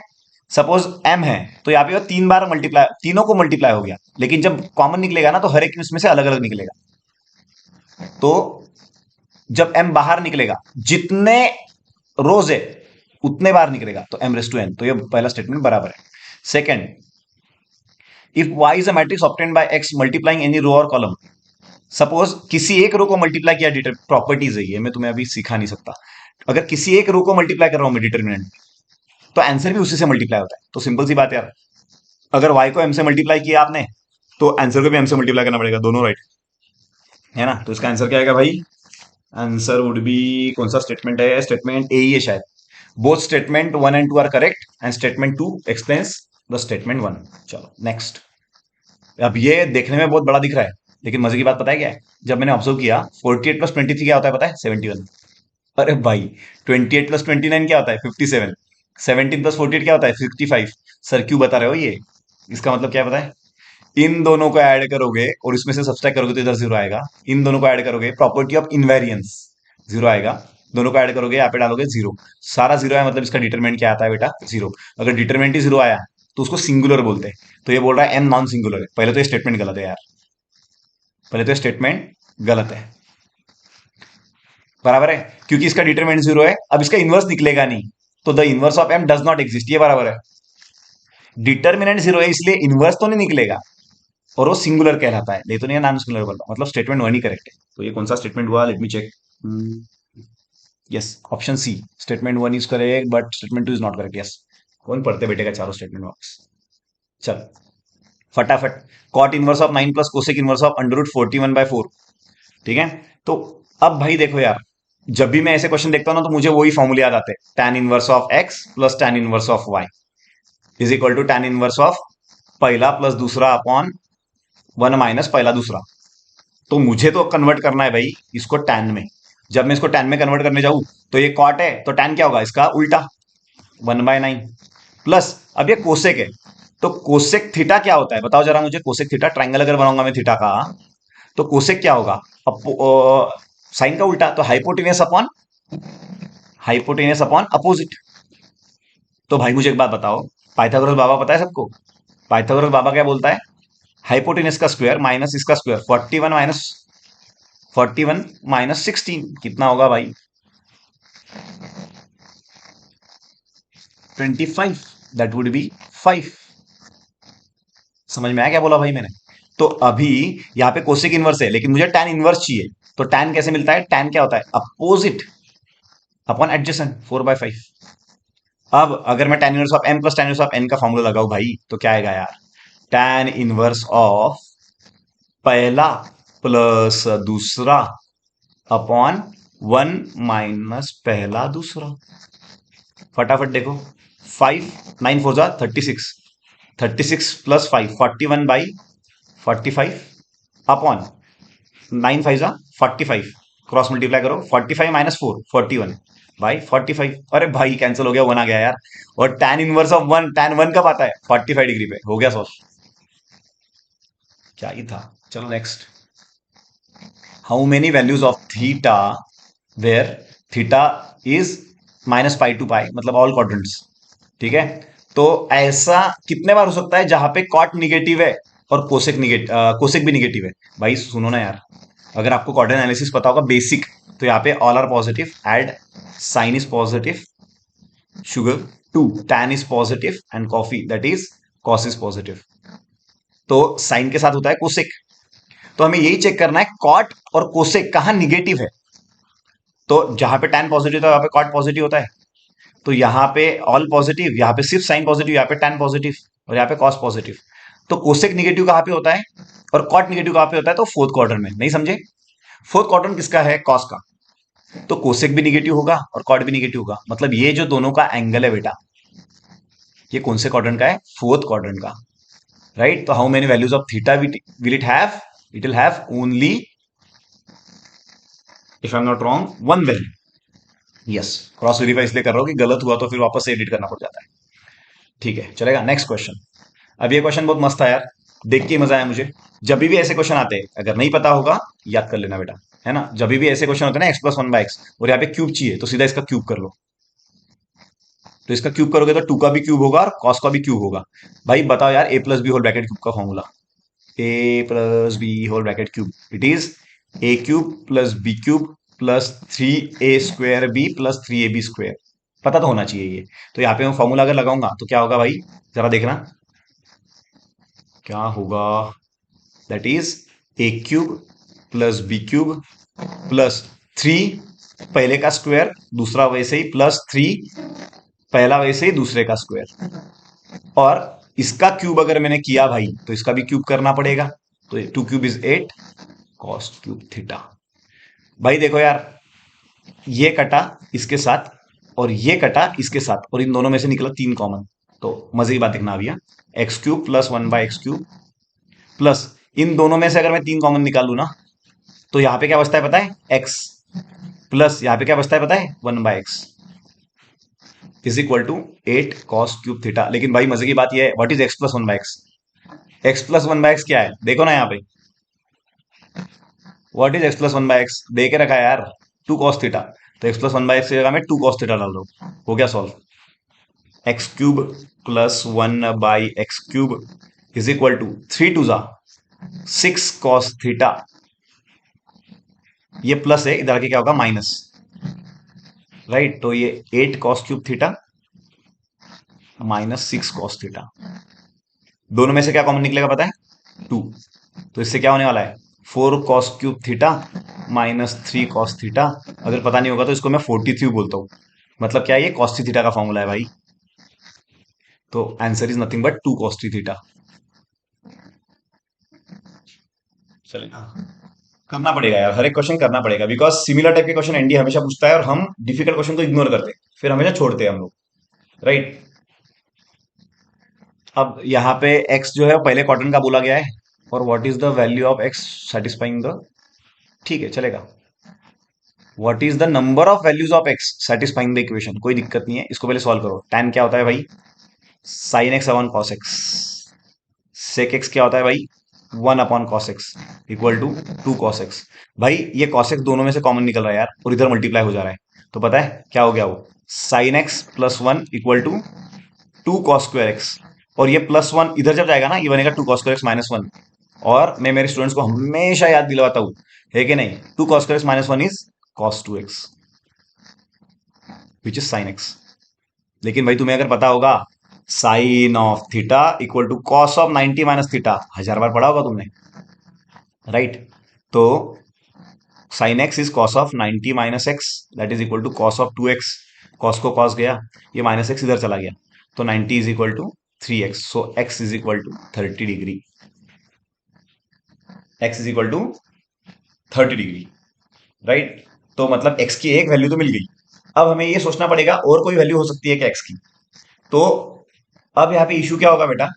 [SPEAKER 1] सपोज एम है, तो यहाँ पे वो तीन बार मल्टीप्लाई, तीनों को मल्टीप्लाई हो गया। लेकिन जब कॉमन निकलेगा ना, तो हर एक इसमें से अलग अलग निकलेगा। तो जब एम बाहर निकलेगा, जितने रोज है उतने बार निकलेगा, तो एम रेस टू एन। तो ये पहला स्टेटमेंट बराबर है। Second, if y is a matrix obtained by x multiplying any row और कॉलम। सपोज किसी एक रो को मल्टीप्लाई किया, प्रॉपर्टीज है ये, मैं तुम्हें अभी सिखा नहीं सकता। अगर किसी एक रो को मल्टीप्लाई कर रहा हूं मैं डिटर्मिनेंट, तो आंसर भी उसी से मल्टीप्लाई होता है। तो सिंपल सी बात है यार, अगर वाई को एम से मल्टीप्लाई किया आपने, तो आंसर को भी एम से मल्टीप्लाई करना पड़ेगा, दोनों राइट है ना? तो इसका आंसर क्या आएगा भाई? आंसर वुड बी, कौन सा स्टेटमेंट है? स्टेटमेंट ए ही है शायद। Both statement one and two are correct and statement two explains the statement one. चलो नेक्स्ट। अब ये देखने में बहुत बड़ा दिख रहा है, लेकिन मजे की बात पता है क्या है? जब मैंने ऑब्जर्व किया, 48 + 23 क्या होता है पता है? 71। अरे भाई, 28 + 29 क्या होता है? 57। 17 + 48 क्या होता है? 65। सर क्यों बता रहे हो ये? इसका मतलब क्या है पता है? इन दोनों को ऐड करोगे और इसमें से सब्सट्रैक्ट करोगे तो इधर जीरो आएगा। इन दोनों को ऐड करोगे, प्रॉपर्टी ऑफ इनवेरियंस, जीरो आएगा। दोनों को ऐड करोगे, यहाँ पे डालोगे जीरो। सारा जीरो है, मतलब इसका डिटरमिनेंट क्या आता है बेटा? जीरो। अगर डिटरमिनेंट ही जीरो आया तो उसको सिंगुलर बोलते हैं। तो ये बोल रहा है एम नॉन सिंगुलर है। पहले तो ये स्टेटमेंट गलत है यार, पहले तो ये स्टेटमेंट गलत है, बराबर है? क्योंकि इसका डिटरमिनेंट जीरो है, अब इसका इनवर्स निकलेगा नहीं। तो the inverse of M does not exist, ये बराबर है। डिटरमिनेंट जीरो है इसलिए इनवर्स तो नहीं निकलेगा, और वो सिंगुलर कहलाता है, नहीं तो नहीं नॉन सिंगुलर बोलता। मतलब स्टेटमेंट वन ही करेक्ट है। तो ये कौन सा स्टेटमेंट हुआ? Let me check. Yes, option C, statement one is correct but statement two is not correct. Yes. कौन पढ़ते बैठेगा चारों स्टेटमेंट बॉक्स? चल फटाफट। Cot inverse of 9 plus cosec inverse of √41/4, ठीक है? तो अब भाई देखो यार, जब भी मैं ऐसे क्वेश्चन देखता हूं ना, तो मुझे वही फॉर्मूले याद आते हैं। Tan inverse of x plus tan inverse of y is equal to tan inverse of पहला प्लस दूसरा अपॉन वन माइनस पहला दूसरा। तो मुझे तो कन्वर्ट करना है भाई इसको टैन में। जब मैं इसको टैन में कन्वर्ट करने जाऊं, तो ये कॉट है तो टैन क्या होगा इसका? उल्टा, 1/9 प्लस। अब ये कोसेक है, तो कोसेक थीटा क्या होता है बताओ जरा मुझे? कोसेक थीटा, ट्राइंगल अगर बनाऊंगा मैं थीटा का, तो कोसेक क्या होगा? साइन का उल्टा, तो हाइपोटेनियस अपॉन अपोजिट। तो भाई मुझे एक बात बताओ, पाइथागोरस बाबा पता है सबको? पाइथागोरस बाबा क्या बोलता है? हाइपोटेनियस का स्क्वायर माइनस इसका स्क्वायर, 41 - 16 कितना होगा भाई? 25। That would be 5। समझ में आया क्या बोला भाई मैंने? तो अभी यहाँ पे कोसेक इनवर्स है, लेकिन मुझे टैन इनवर्स चाहिए। तो tan कैसे मिलता है? tan क्या होता है? Opposite upon adjacent, 4/5। अब अगर मैं tan inverse of m plus tan inverse of n का फॉर्मूला लगाऊं भाई, तो क्या आएगा यार? tan इनवर्स ऑफ पहला प्लस दूसरा अपॉन 1 - पहला दूसरा। फटाफट देखो, 5 9 4 36, 36 + 5 41/45 अपॉन 9 5 45, क्रॉस मल्टीप्लाई करो, 45 - 4 41/45। अरे भाई कैंसिल हो गया, 1 आ गया यार। और tan इनवर्स ऑफ 1, tan 1 कब आता है? 45 डिग्री पे। हो गया सॉल्व। क्या ही था। चलो next. How many values of theta where theta is -π to π, मतलब ऑल क्वाड्रेंट्स। ठीक है, तो ऐसा कितने बार हो सकता है जहां पे कॉट निगेटिव है और कोसेक भी निगेटिव है? भाई सुनो ना यार, अगर आपको क्वाड्रेंट एनालिसिस पता होगा बेसिक, तो यहाँ पे all are positive, add sine is positive, sugar 2, tan is positive and coffee that is cos is positive. तो साइन के साथ होता है कोसेक। तो हमें यही चेक करना है कॉट और कोसेक कहां निगेटिव है। तो जहां पे टैन पॉजिटिव था वहां पे कॉट पॉजिटिव होता है। तो यहाँ पे ऑल पॉजिटिव, यहाँ पे सिर्फ साइन पॉजिटिव, यहाँ पे टैन पॉजिटिव और यहाँ पे कॉस पॉजिटिव। तो कोसेक निगेटिव कहाँ पे होता है और कॉट निगेटिव कहाँ पे होता है? तो फोर्थ क्वाड्रेंट में। नहीं समझे? फोर्थ क्वाड्रेंट किसका है? कॉस का। तो कोसेक भी निगेटिव होगा और कॉट भी निगेटिव होगा, मतलब ये जो दोनों का एंगल है बेटा, ये कौन से क्वाड्रेंट का है? फोर्थ क्वाड्रेंट का। राइट। तो how many values of theta will it have? It will have only, if I am not wrong, one value. Yes, cross verify इसलिए कर रहा हूं कि गलत हुआ तो फिर वापस से एडिट करना पड़ जाता है। ठीक है, चलेगा। Next question. अब ये क्वेश्चन बहुत मस्त था यार, देख के मजा आया मुझे। जब भी ऐसे क्वेश्चन आते हैं, अगर नहीं पता होगा याद कर लेना बेटा, है ना। जब भी ऐसे क्वेश्चन होते हैं ना, x+1/x, और यहाँ पे क्यूब चाहिए, तो सीधा इसका क्यूब कर लो। तो इसका क्यूब करोगे तो 2 का भी क्यूब होगा और cos का भी क्यूब होगा। भाई बताओ यार, a+b होल ब्रैकेट क्यूब का formula, a+b whole bracket cube, it is a³ + b³ +3a²b +3ab²। पता तो होना चाहिए ये। तो यहाँ पे मैं फॉर्मूला अगर लगाऊंगा तो क्या होगा भाई, जरा देखना क्या होगा। दैट इज a³ + b³ +3 पहले का स्क्वायर, दूसरा वैसे ही +3 पहला वैसे ही दूसरे का स्क्वायर, और इसका क्यूब अगर मैंने किया भाई तो इसका भी क्यूब करना पड़ेगा। तो 2³ = 8 cos³ थीटा। भाई देखो यार, ये कटा इसके साथ और ये कटा इसके साथ, और इन दोनों में से निकला 3 कॉमन। तो मजे की बात देखना भैया, x³ + 1/x³ प्लस इन दोनों में से अगर मैं 3 कॉमन निकालू ना, तो यहां पे क्या बचता है पता है? x, प्लस यहां पे क्या बचता है पता है? 1/x = 8 cos³ theta. लेकिन भाई मजे की बात यह है, व्हाट इज x+1/x? x+1/x क्या है देखो ना यहाँ पे, व्हाट इज x+1/x दे के रखा है यार, 2 cos थीटा। तो x+1/x की जगह मैं 2 cos थीटा डाल रहा हूं। हो गया solve. x³ + 1/x³ = 3 2 6 cos theta. ये प्लस है, इधर आके क्या होगा? माइनस। राइट। तो ये 8 cos³ थीटा -6 cos थीटा। दोनों में से क्या कॉमन निकलेगा पता है? 2। तो इससे क्या होने वाला है? 4 cos³ थीटा -3 cos थीटा। अगर पता नहीं होगा तो इसको मैं 43 बोलता हूं। मतलब क्या है? ये cos3 थीटा का फॉर्मूला है भाई। तो answer is nothing but 2 cos3 theta. चलेगा, करना पड़ेगा यार, हर एक क्वेश्चन करना पड़ेगा, बिकॉज सिमिलर टाइप के क्वेश्चन एनडी हमेशा पूछता है और हम डिफिकल्ट क्वेश्चन को इग्नोर करते हैं, फिर हमेशा छोड़ते हैं हम लोग। राइट। अब यहाँ पे x जो है वो पहले क्वाड्रेंट का बोला गया है, और what is the value of x satisfying the, ठीक है चलेगा, what is the number of values of x satisfying the equation. कोई दिक्कत नहीं है, इसको पहले सॉल्व करो। tan क्या होता है भाई? sin x upon cos x। sec x क्या होता है भाई? 1 upon cos x = 2 cos x। भाई ये cos x दोनों में से कॉमन निकल रहा है यार, और इधर मल्टीप्लाई हो जा रहा है। तो पता है क्या हो गया? वो sin x + 1 = 2 cos² x, और ये +1 इधर जब जाएगा ना, ये बनेगा 2 cos² x -1। और मैं मेरे स्टूडेंट्स को हमेशा याद दिलवाता हूं, है कि नहीं, 2 cos² x -1 is cos2x which is sin x। लेकिन भाई तुम्हें अगर पता होगा साइन ऑफ थीटा = cos ऑफ 90 - थीटा, 1000 बार पढ़ा होगा तुमने। राइट। तो sine x is cos of 90 minus x, that is equal to cos of 2x। Cos को कॉस गया, ये माइनस एक्स इधर चला गया, तो 90 is equal to 3x। So x is equal to 30 degree. x is equal to 30 degree, right. तो मतलब x की एक वैल्यू तो मिल गई। अब हमें ये सोचना पड़ेगा और कोई वैल्यू हो सकती है क्या x की। तो अब यहाँ पे इशू क्या होगा बेटा,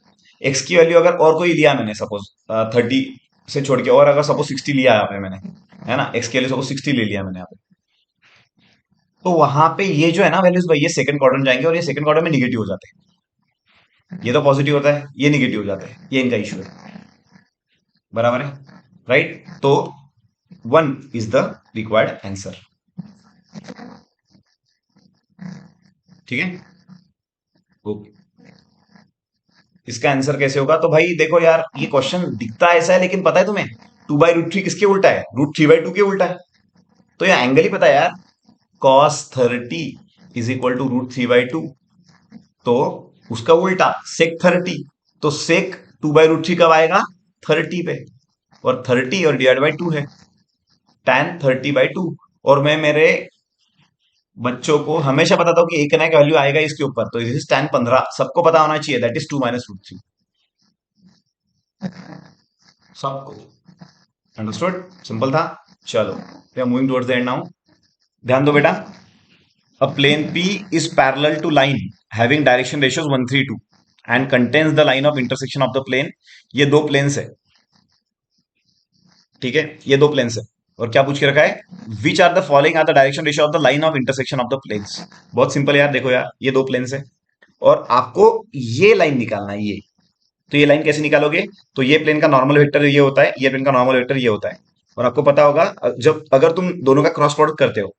[SPEAKER 1] x की वैल्यू अगर और कोई लिया मैंने, सपोज 30 से छोड़ के, और अगर सपोज 60 लिया यहाँ पे मैंने, है ना, x की वैल्यू सपोज 60 ले लिया मैंने यहाँ पे, तो वहां पे ये जो है ना वैल्यूज भाई, ये सेकंड क्वाड्रेंट जाएंगे और ये सेकंड क्वाड्रेंट में निगेटिव हो जाते हैं। ये तो पॉजिटिव होता है, ये निगेटिव हो जाते हैं, ये इनका इशू है। बराबर है, राइट। तो 1 इज द रिक्वायर्ड आंसर। ठीक है, ओके। इसका आंसर कैसे होगा, तो भाई देखो यार, ये क्वेश्चन दिखता ऐसा है, लेकिन पता है तुम्हें 2/√3 किसके उल्टा है, √3/2 के उल्टा है। तो ये एंगल ही पता है यार, cos 30 इज इक्वल टू √3/2। तो उसका उल्टा sec 30, तो sec 2/√3 कब आएगा, 30 पे, और 30 और डिवाइड बाई 2 है, tan 30/2। और मैं मेरे बच्चों को हमेशा बताता हूँ कि एक ना का वैल्यू आएगा इसके ऊपर, तो इज tan 15 सबको पता होना चाहिए, दैट इज 2 माइनस √3, सबको। अंडरस्टूड, सिंपल था। चलो, we are moving towards the end now. ध्यान दो बेटा, a plane P is parallel to line having direction ratios 132 and contains the line of intersection of the plane। ये दो planes है, ठीक है, ये दो प्लेन्स है। और क्या पूछ के रखा है, which are the following are the direction ratio of the line of intersection of the planes. बहुत सिंपल यार, देखो यार, ये दो प्लेन्स है और आपको ये लाइन निकालना है, ये। तो ये लाइन कैसे निकालोगे, तो ये प्लेन का नॉर्मल वेक्टर ये होता है, ये प्लेन का नॉर्मल वेक्टर ये होता है। और आपको पता होगा, जब अगर तुम दोनों का क्रॉस प्रोडक्ट करते हो,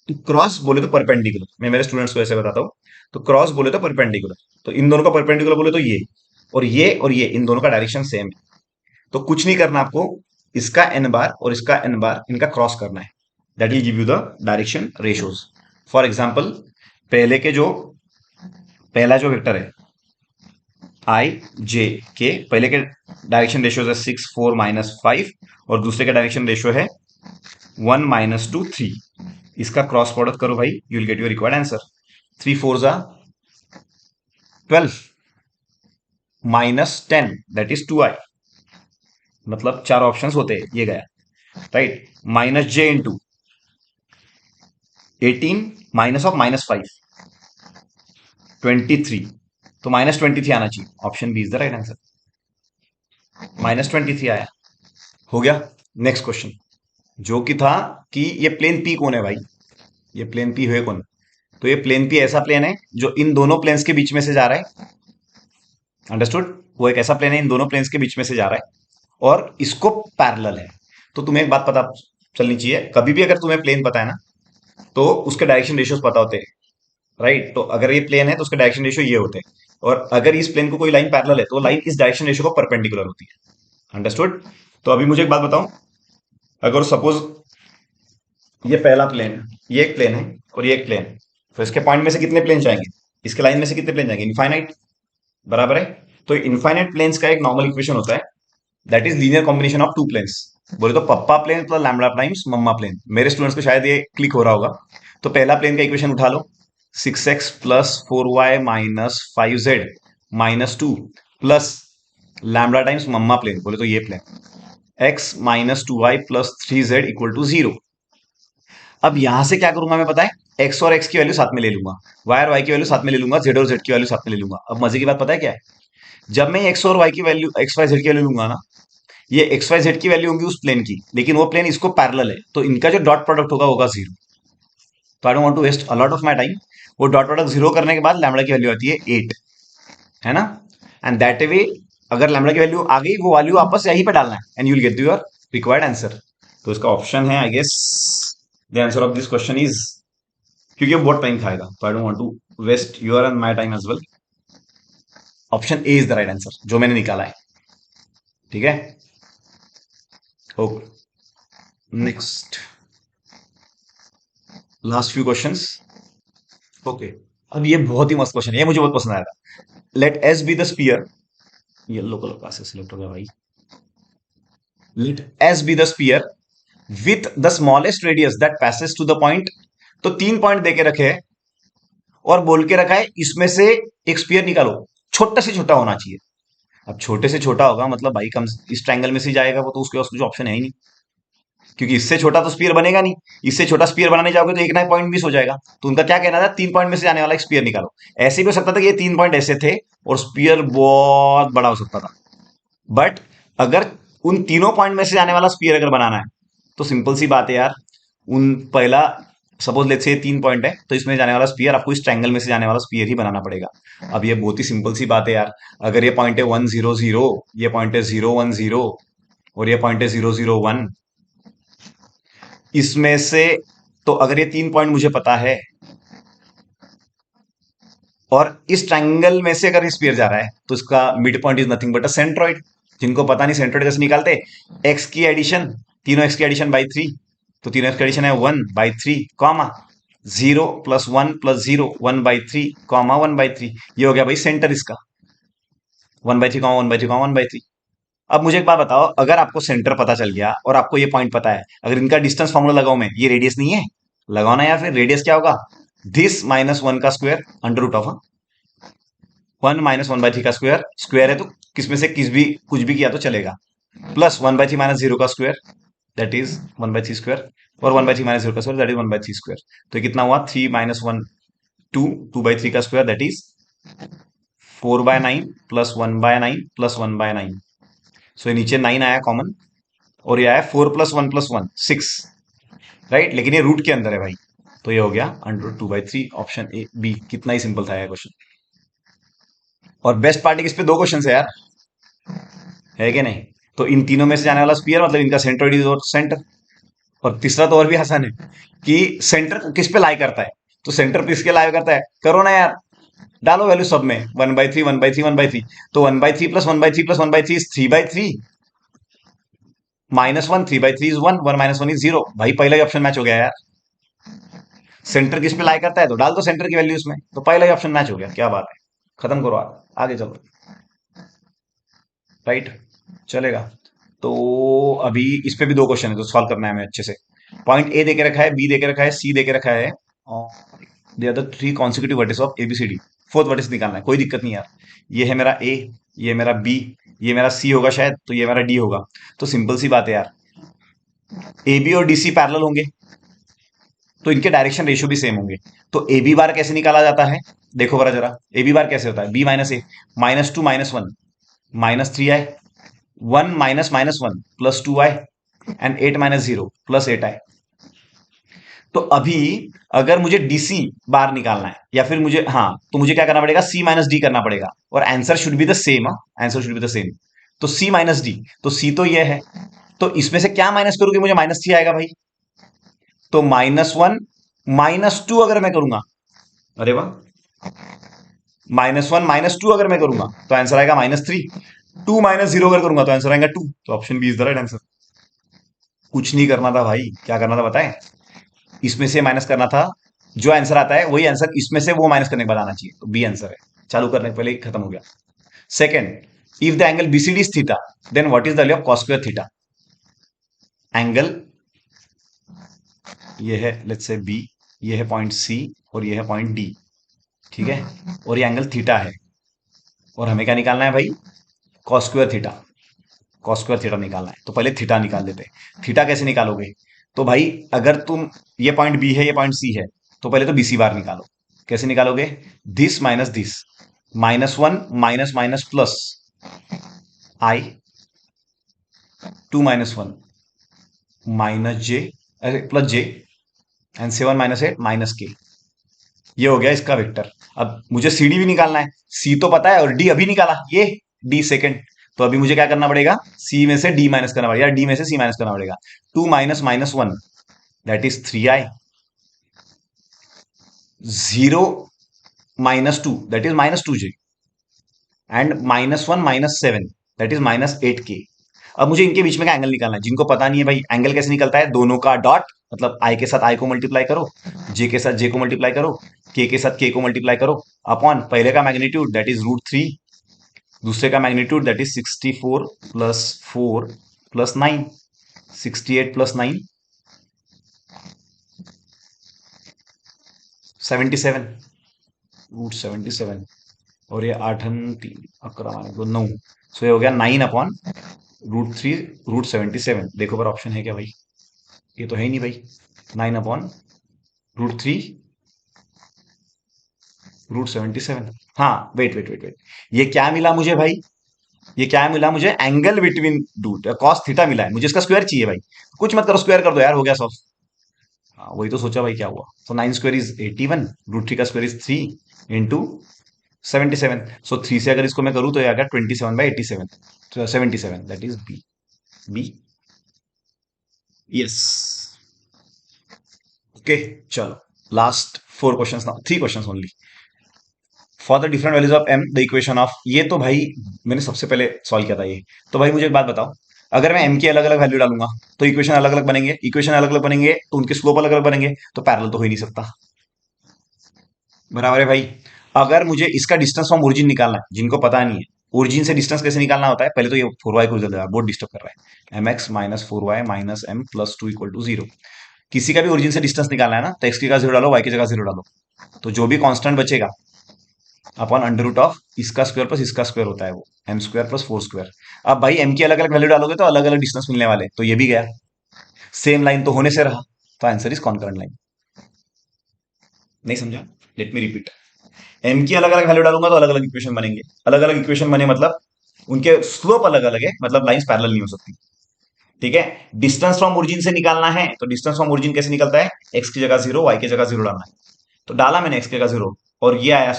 [SPEAKER 1] तो क्रॉस बोले तो परपेंडिकुलर, मैं मेरे स्टूडेंट्स को ऐसे बताता हूँ, तो क्रॉस बोले तो परपेंडिकुलर, तो इन दोनों का परपेंडिकुलर बोले तो ये इन दोनों का डायरेक्शन सेम है। तो कुछ नहीं करना आपको, इसका एन बार और इसका एन बार इनका क्रॉस करना है, that will give you the direction ratios. For example, पहले के जो पहला जो वेक्टर है आई जे के, पहले के डायरेक्शन रेशियोज है 6 4 -5, और दूसरे का डायरेक्शन रेशियो है 1 -2 3। इसका क्रॉस प्रोडक्ट करो भाई, you will get your required answer. 3 4 12 -10 that is 2i। मतलब चार ऑप्शंस होते हैं, ये गया, राइट। -j × 18 माइनस ऑफ -5 23, तो -23 आना चाहिए, option B is the right answer. -23 आया, हो गया। नेक्स्ट क्वेश्चन जो कि था कि ये प्लेन पी कौन है भाई, ये प्लेन पी है कौन। तो ये प्लेन पी ऐसा प्लेन है जो इन दोनों प्लेन्स के बीच में से जा रहा है। अंडरस्टूड, वो एक ऐसा प्लेन है इन दोनों प्लेन्स के बीच में से जा रहा है और इसको पैरेलल है। तो तुम्हें एक बात पता चलनी चाहिए, कभी भी अगर तुम्हें प्लेन पता है ना, तो उसके डायरेक्शन रेशियोज पता होते हैं, राइट। तो अगर ये प्लेन है तो उसके डायरेक्शन रेशियो ये होते हैं, और अगर इस प्लेन को कोई लाइन पैरेलल है तो लाइन इस डायरेक्शन रेशियो को परपेंडिकुलर होती है। अंडरस्टूड। तो अभी मुझे एक बात बताओ, अगर सपोज ये पहला प्लेन है, ये एक प्लेन है और ये एक प्लेन है, तो इसके पॉइंट में से कितने प्लेन जाएंगे, इसके लाइन में से कितने प्लेन जाएंगे, इनफाइनाइट। बराबर है। तो इनफाइनाइट प्लेन्स का एक नॉर्मल इक्वेशन होता है, that is linear combination of two planes. बोले तो papa plane plus lambda times मम्मा प्लेन। मेरे स्टूडेंट्स को शायद ये क्लिक हो रहा होगा। तो पहला प्लेन का इक्वेशन उठा लो, 6x + 4y - 5z -2 plus lambda times मम्मा प्लेन, बोले तो ये प्लेन x - 2y + 3z = 0। अब यहां से क्या करूंगा मैं, पता है, x और x की वैल्यू साथ में ले लूंगा, y और y की वैल्यू साथ में ले लूंगा, z और z की वैल्यू साथ में ले लूंगा। अब मजे की बात पता है क्या है, जब मैं x और y की वैल्यू, x y z की वैल्यू लूंगा ना, ये एक्स वाई जेड की वैल्यू होगी उस प्लेन की, लेकिन वो प्लेन इसको पैरेलल है, तो इनका जो डॉट प्रोडक्ट होगा होगा 0। तो I don't want to waste a lot of my time. वो डॉट प्रोडक्ट 0 करने के बाद लैम्बडा की वैल्यू आती है 8, है ना। एंड दैट वे, अगर लैम्बडा की वैल्यू आ गई, वो वैल्यू वापस यहीं पे डालना है and you will get your required answer. तो इसका ऑप्शन है, I guess the answer of this question is, क्योंकि वो बहुत टाइम खाएगा, तो I don't want to waste your and my time as well. Option A is the right answer जो मैंने निकाला है, ठीक है। Okay, next, last few questions. Okay, अब ये बहुत ही मस्त क्वेश्चन है, ये मुझे बहुत पसंद आया था। Let S be the sphere, yellow colour का से सिलेक्ट हो गया भाई। Let S be the sphere with the smallest radius that passes to the point. तो 3 पॉइंट देके रखे हैं और बोल के रखा है इसमें से एक स्पीयर निकालो, छोटा से छोटा होना चाहिए। अब छोटे से छोटा होगा मतलब भाई कम इस ट्रायंगल में से जाएगा वो, तो उसके पास कुछ ऑप्शन है ही नहीं, क्योंकि इससे छोटा तो स्पीयर बनेगा नहीं। इससे छोटा स्पीयर बनाने जाओगे तो एक ना पॉइंट मिस हो जाएगा। तो उनका क्या कहना था, 3 पॉइंट में से जाने वाला एक स्पीयर निकालो। ऐसे भी हो सकता था कि ये 3 पॉइंट ऐसे थे और स्पीयर बहुत बड़ा हो सकता था। बट अगर उन तीनों पॉइंट में से जाने वाला स्पीयर अगर बनाना है तो सिंपल सी बात है यार, उन पहला सपोज लेट्स से 3 पॉइंट है तो इसमें जाने वाला स्पीयर आपको इस ट्रायंगल में से जाने वाला स्पीयर ही बनाना पड़ेगा। अब ये बहुत ही सिंपल सी बात है यार। अगर ये पॉइंट है 1 0 0, ये पॉइंट है 0 1 0 और ये पॉइंट है 0 0 1, इसमें से तो अगर ये 3 पॉइंट मुझे पता है और इस ट्रायंगल में से अगर स्पीयर जा रहा है तो इसका mid point is nothing but a centroid. जिनको पता नहीं सेंट्रॉइड कैसे निकालते, एक्स की एडिशन, तीनों एक्स की एडिशन बाई 3, तो तीनों एक्स की एडिशन है 1/3 कॉमा 0 + 1 + 0 1/3 कॉमा 1/3। ये हो गया भाई सेंटर इसका, 1/3 कॉमा 1/3 कॉमा 1/3। अब मुझे एक बात बताओ, अगर आपको सेंटर पता चल गया और आपको ये पॉइंट पता है, अगर इनका डिस्टेंस फॉर्मूला लगाऊं मैं, ये रेडियस नहीं है, लगाओ ना यार, फिर रेडियस क्या होगा, दिस -1 का स्क्वायर अंडर रूट ऑफ 1 - 1/3 का स्क्वायर, स्क्वायर है तो किसमें से कुछ भी किया तो चलेगा, प्लस 1/3 -0 का स्क्वायर दैट इज 1/3 स्क्वायर, और 1/3 -0 का स्क्वायर दैट इज 1/3 स्क्वायर। तो ये कितना हुआ, 3 - 1 2, 2/3 का स्क्वायर दैट इज 4/9 + 1/9 + 1/9। सो ये नीचे 9 आया कॉमन और ये आया 4 + 1 + 1 6, राइट, लेकिन ये रूट के अंदर है भाई। तो ये हो गया अंडर 2/3, ऑप्शन ए बी। कितना ही सिंपल था यह क्वेश्चन। और बेस्ट पार्टी किस पे, 2 क्वेश्चन है यार, है कि नहीं। तो इन तीनों में से जाने वाला स्पीयर मतलब इनका सेंट्रोइड इज और सेंटर। और तीसरा तो और भी आसान है कि सेंटर किस पे लाई करता है, तो सेंटर किसके लाई करता है, करो ना यार, डालो वैल्यू सब में, 1/3 1/3 1/3। तो 1/3 + 1/3 + 1/3 इज 3/3, -1 3/3 इज 1, 1 - 1 इज 0। भाई पहला ही ऑप्शन मैच हो गया यार। सेंटर किस पे लाई करता है तो डाल दो सेंटर की वैल्यू उसमें, तो पहला ही ऑप्शन मैच हो गया। क्या बात है, खत्म करो, आगे चलो, राइट, चलेगा। तो अभी इस पे भी 2 क्वेश्चन है तो सॉल्व करना है हमें अच्छे से। पॉइंट ए देके रखा है, बी देके रखा है, सी देके रखा है, और they are the 3 consecutive vertices of ABCD. Fourth vertex निकालना है, कोई दिक्कत नहीं यार। ये है मेरा ए, ये मेरा बी, ये मेरा सी होगा शायद, तो ये मेरा डी होगा। तो सिंपल सी बात है यार, ए बी और डी सी पैरेलल होंगे तो इनके डायरेक्शन रेशियो भी सेम होंगे। तो ए बी बार कैसे निकाला जाता है, देखो बरा जरा, ए बी बार कैसे होता है, B minus A, -2 -1 -3i, 1 - -1 + 2i and 8 - 0 + 8i। तो अभी अगर मुझे डीसी बार निकालना है या फिर मुझे, हाँ, तो मुझे क्या करना पड़ेगा, सी - डी करना पड़ेगा, और answer should be the same, answer should be the same. तो सी - डी, तो सी तो ये है, तो इसमें से क्या माइनस करोगे, मुझे -3 आएगा भाई। तो -1 -2 अगर मैं करूंगा, अरे वाह, -1 -2 अगर मैं करूंगा तो आंसर आएगा -3। 2 - 0 अगर करूंगा तो आंसर आएगा 2। तो option B is the right answer. कुछ नहीं करना था भाई, क्या करना था बताएं, इसमें से माइनस करना था, जो आंसर आता है वही आंसर इसमें से वो माइनस करने के बाद आना चाहिए, तो बी आंसर है। चालू करने के पहले ही खत्म हो गया। Second, if the angle BCD is theta then what is the value of cos square theta. Angle ये है लेट्स से बी, ये है पॉइंट सी और ये है पॉइंट डी, ठीक है, और ये एंगल थीटा है, और हमें क्या निकालना है भाई, cos square theta. cos square theta निकालना है तो पहले थीटा निकाल लेते हैं। थीटा कैसे निकालोगे, तो भाई अगर तुम, ये पॉइंट बी है ये पॉइंट सी है, तो पहले तो बीसी बार निकालो। कैसे निकालोगे, this minus this, -1 minus minus plus I, 2 - 1 -j, अरे +j, एंड 7 - 8 -k। ये हो गया इसका वेक्टर। अब मुझे सी डी भी निकालना है, सी तो पता है और डी अभी निकाला, ये डी सेकंड। तो अभी मुझे क्या करना पड़ेगा, सी में से डी माइनस करना पड़ेगा, डी में से सी माइनस करना पड़ेगा। 2 - -1 that is 3i, 0 -2 that is -2j, and -1 - 7 that is -8k। अब मुझे इनके बीच में का एंगल निकालना है। जिनको पता नहीं है भाई एंगल कैसे निकलता है, दोनों का डॉट, मतलब आई के साथ आई को मल्टीप्लाई करो, जे के साथ जे को मल्टीप्लाई करो, के साथ के को मल्टीप्लाई करो, अपॉन पहले का मैग्नीट्यूड दैट इज √3, दूसरे का मैग्नीट्यूड दैट इज 64 + 4 + 9, 68 + 9 77, √77, और ये 8 3 11 माने 9, सो ये हो गया 9 अपॉन √3 √77। देखो पर ऑप्शन है क्या भाई? ये तो है ही नहीं भाई। 9 अपॉन √3 √77। हाँ, वेट वेट वेट वेट, ये क्या मिला मुझे भाई? ये क्या मिला मुझे? एंगल बिटवीन कॉस थीटा मिला है मुझे, इसका स्क्वायर चाहिए भाई। कुछ मत करो, स्क्वायर कर दो यार, हो गया 100। हाँ, वही तो सोचा भाई क्या हुआ। सो 9 स्क्वायर इज 81, √3 का स्क्वायर इज 3 इंटू 77। सो 3 से अगर इसको मैं करूँ तो ये आ गया 27/87, 77, that is B. B, yes. Okay, चलो, last 4 questions now, 3 questions only. For the different values of m the equation of, ये तो भाई मैंने सबसे पहले सॉल्व किया था ये। तो भाई मुझे एक बात बताओ, अगर मैं एम की अलग अलग वैल्यू डालूंगा तो इक्वेशन अलग अलग बनेंगे, इक्वेशन अलग अलग बनेंगे तो उनके स्लोप अलग अलग बनेंगे, तो पैरेलल तो हो ही नहीं सकता। बराबर है भाई। अगर मुझे इसका डिस्टेंस फ्रॉम ओरिजिन निकालना है, जिनको पता नहीं है ओरिजिन से डिस्टेंस कैसे निकालना होता है, पहले तो ये 4y को रिजल्ट बहुत डिस्टर्ब कर रहा है। mx - 4y - m + 2 = 0। किसी का भी ओरिजिन से डिस्टेंस निकालना है ना, तो x की जगह 0 डालो, y की जगह 0 डालो, तो जो भी कांस्टेंट बचेगा अपॉन √ऑफ इसका स्क्वायर प्लस इसका स्क्वायर होता है वो, m² + 4²। अब भाई m की अलग अलग वैल्यू डालोगे तो अलग अलग डिस्टेंस मिलने वाले, तो ये भी गया। सेम लाइन तो होने से रहा, तो आंसर इज कॉन्करेंट लाइन। नहीं समझा? Let me repeat. एम की अलग अलग वैल्यू डालूंगा तो अलग अलग इक्वेशन बनेंगे, अलग अलग इक्वेशन बने मतलब उनके स्लोप अलग अलग है, मतलब लाइंस पैरेलल नहीं हो सकती। ठीक है। डिस्टेंस फ्रॉम ओरिजिन से निकालना है, तो डिस्टेंस फ्रॉम ओरिजिन कैसे निकलता है? एक्स की जगह 0, वाई की जगह 0 डालना है, तो डाला मैंने एक्स की जगह 0, और ये आया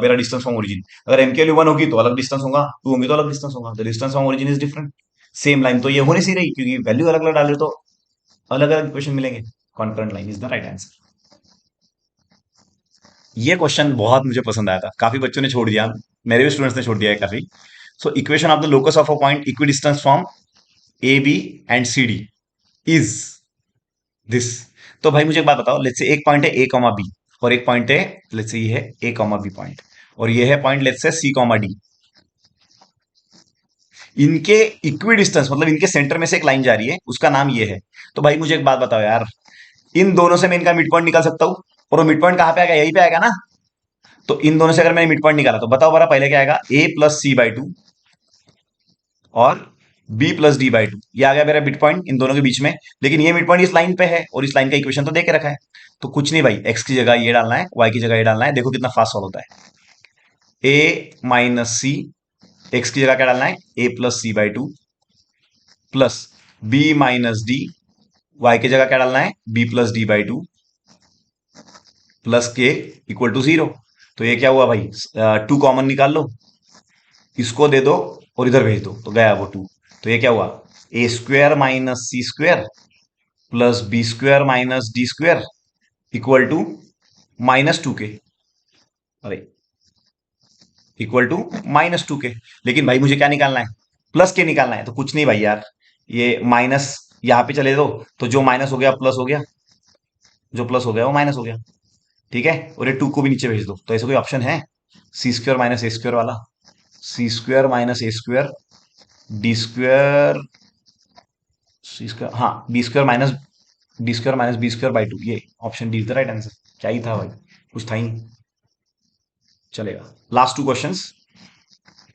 [SPEAKER 1] मेरा डिस्टेंस फ्रॉम ओरिजिन। अगर एम की वैल्यू 1 होगी तो अलग डिस्टेंस होगा, 2 होगी तो अलग डिस्टेंस होगा, the distance from origin is different. Same line तो ये होने से रही, क्योंकि वैल्यू अलग अलग डाले तो अलग अलग इक्वेशन मिलेंगे। Concurrent line is the right answer. ये क्वेश्चन बहुत मुझे पसंद आया था, काफी बच्चों ने छोड़ दिया, मेरे भी स्टूडेंट्स ने छोड़ दिया है काफी। So equation of the locus of a point equidistant from A B and C D is this. तो भाई मुझे एक बात बताओ, लेट्स से एक पॉइंट है ए कॉमा बी, और एक पॉइंट है, लेट्स से ये है ए कॉमा बी पॉइंट, और ये है point let's say C comma D. इनके इक्वी डिस्टेंस मतलब इनके सेंटर में से एक लाइन जा रही है, उसका नाम ये है। तो भाई मुझे एक बात बताओ यार, इन दोनों से मैं इनका मिड पॉइंट निकाल सकता हूँ, और वो मिड पॉइंट कहां पे आएगा? यहीं पे आएगा ना। तो इन दोनों से अगर मैंने मिड पॉइंट निकाला तो बताओ बरा पहले क्या आएगा? a + c/2 और b + d/2, ये आ गया मेरा मिड पॉइंट इन दोनों के बीच में। लेकिन ये मिड पॉइंट इस लाइन पे है, और इस लाइन का इक्वेशन तो दे के रखा है। तो कुछ नहीं भाई, x की जगह ये डालना है, y की जगह ये डालना है, देखो कितना फास्ट सॉल्व होता है। a - c, x की जगह क्या डालना है? a + c/2 plus b - d, y की जगह क्या डालना है? b + d/2 प्लस के इक्वल टू 0। तो ये क्या हुआ भाई? 2 कॉमन निकाल लो, इसको दे दो और इधर भेज दो, तो गया वो 2। तो ये क्या हुआ? a² - c² plus b² - d² equal to -2k। अरे, इक्वल टू -2k। लेकिन भाई मुझे क्या निकालना है? प्लस के निकालना है। तो कुछ नहीं भाई यार, ये माइनस यहां पे चले दो, तो जो माइनस हो गया प्लस हो गया, जो प्लस हो गया वो माइनस हो गया। ठीक है, और ये 2 को भी नीचे भेज दो। तो ऐसा कोई ऑप्शन है c² - a² वाला? c² - a², d², c², हाँ, b² - b²/2, ये option D is the right answer. क्या ही था भाई, कुछ था ही नहीं। चलेगा, last 2 questions.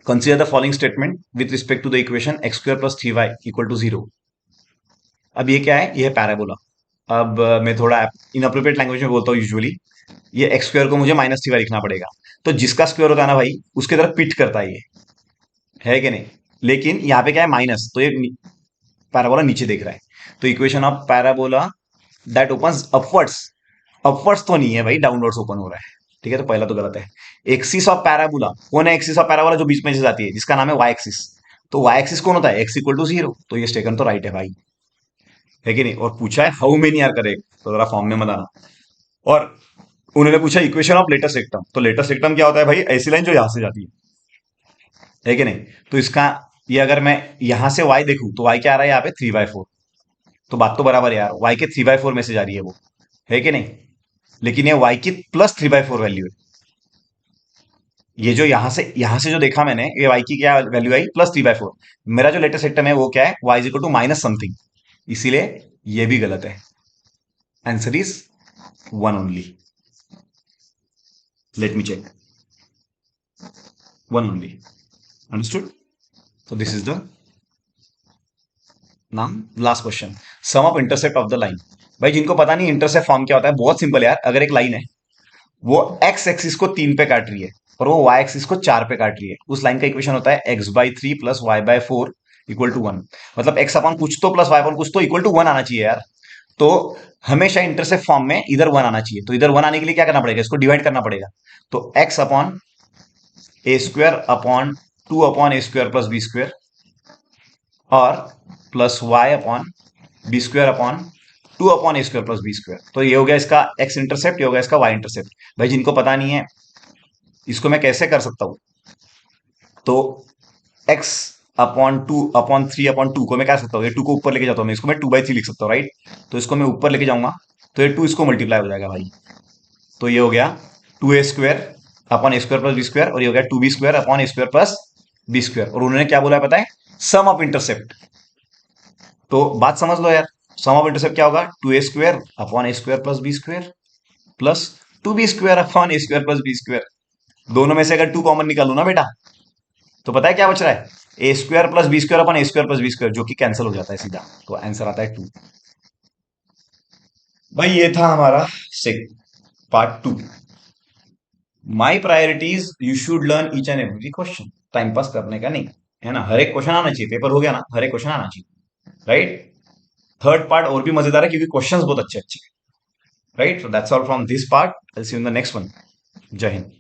[SPEAKER 1] Consider the following statement with respect to the equation x² + 3y = 0। अब ये क्या है? ये है पैराबोला। अब मैं थोड़ा इनअप्रोप्रिएट लैंग्वेज में बोलता हूँ यूजुअली। ये x² को मुझे -3y लिखना पड़ेगा, तो जिसका स्क्वायर होता है ना भाई, उसके तरफ पिट करता है ये, है कि नहीं? लेकिन यहाँ पे क्या है? माइनस, तो ये पैराबोला नीचे देख रहा है। तो equation of parabola that opens upwards, upwards तो नहीं है भाई, डाउनवर्ड्स ओपन हो रहा है। ठीक है, तो पहला तो गलत है। एक्सिस ऑफ पैराबोला कौन है? एक्सिस ऑफ पैराबोला जो बीच में से जाती है, जिसका नाम है वाई एक्सिस। तो वाई एक्सिस कौन होता है? x = 0। तो ये स्टेकन तो राइट है भाई, है कि नहीं? और पूछा है हाउ मेनी आर करेक्ट, तो जरा फॉर्म में मत आना। और उन्होंने पूछा इक्वेशन ऑफ लेटेस्ट सेक्टम, तो लेटेस्ट सेक्टम क्या होता है भाई? ऐसी लाइन जो यहां से जाती है कि नहीं? तो इसका, ये अगर मैं यहां से y देखूं तो y क्या आ रहा है यहाँ पे? 3/4। तो बात तो बराबर है यार, y के 3/4 में से जा रही है वो, है कि नहीं? लेकिन ये y की +3/4 वैल्यू है। ये जो यहां से जो देखा मैंने, ये y की क्या वैल्यू आई? +3/4। मेरा जो लेटेस्ट सेक्टम है वो क्या है? y equal to minus something, इसीलिए ये भी गलत है। Answer is 1 only. Let me check. One only. Understood? So this is the नाम last question. Sum of intercept of the line. भाई जिनको पता नहीं इंटरसेप्ट फॉर्म क्या होता है, बहुत सिंपल यार. अगर एक लाइन है वो एक्स एक्सिस को 3 पे काट रही है और वो वाई एक्सिस को 4 पे काट रही है, उस लाइन का इक्वेशन होता है x/3 plus y/4 equal to 1. मतलब x अपॉन कुछ तो प्लस y अपॉन कुछ तो इक्वल टू 1 आना चाहिए यार. तो हमेशा इंटरसेप्ट फॉर्म में इधर 1 आना चाहिए. तो इधर 1 आने के लिए क्या करना पड़ेगा, इसको डिवाइड करना पड़ेगा. तो x upon a square upon 2 upon a square plus b square और plus y upon b square upon 2 upon a square plus b square. तो ये हो गया इसका एक्स इंटरसेप्ट, ये हो गया इसका वाई इंटरसेप्ट. भाई जिनको पता नहीं है इसको मैं कैसे कर सकता हूं, तो एक्स अपॉन 3 अपॉन 2 को मैं क्या कर सकता हूँ, ये 2 को ऊपर लेके जाता हूँ मैं, इसको मैं 2/3 लिख सकता हूँ, राइट. तो इसको मैं ऊपर लेके जाऊंगा तो ये 2 इसको मल्टीप्लाई हो जाएगा भाई. तो ये हो गया 2a² upon a square plus b square और ये हो गया 2b² upon a square plus b square. और उन्होंने क्या बोला है पता है, सम ऑफ इंटरसेप्ट. तो बात समझ लो यार, सम ऑफ इंटरसेप्ट क्या होगा, 2a² upon a square plus b square plus 2b² upon a square plus b square. दोनों में से अगर 2 कॉमन निकालू ना बेटा, तो पता है क्या बच रहा है, a square plus b square upon a square plus b square, जो कि कैंसिल हो जाता है सीधा. तो आंसर आता है 2. भाई ये था हमारा part 2. My priorities, you should learn each and every question. Time pass करने का नहीं है ना, हर एक क्वेश्चन आना चाहिए. पेपर हो गया ना, हर एक क्वेश्चन आना चाहिए, राइट. थर्ड पार्ट और भी मजेदार है क्योंकि क्वेश्चंस बहुत अच्छे अच्छे. Right. So that's all from this part. I see you in the next one. जय हिंद.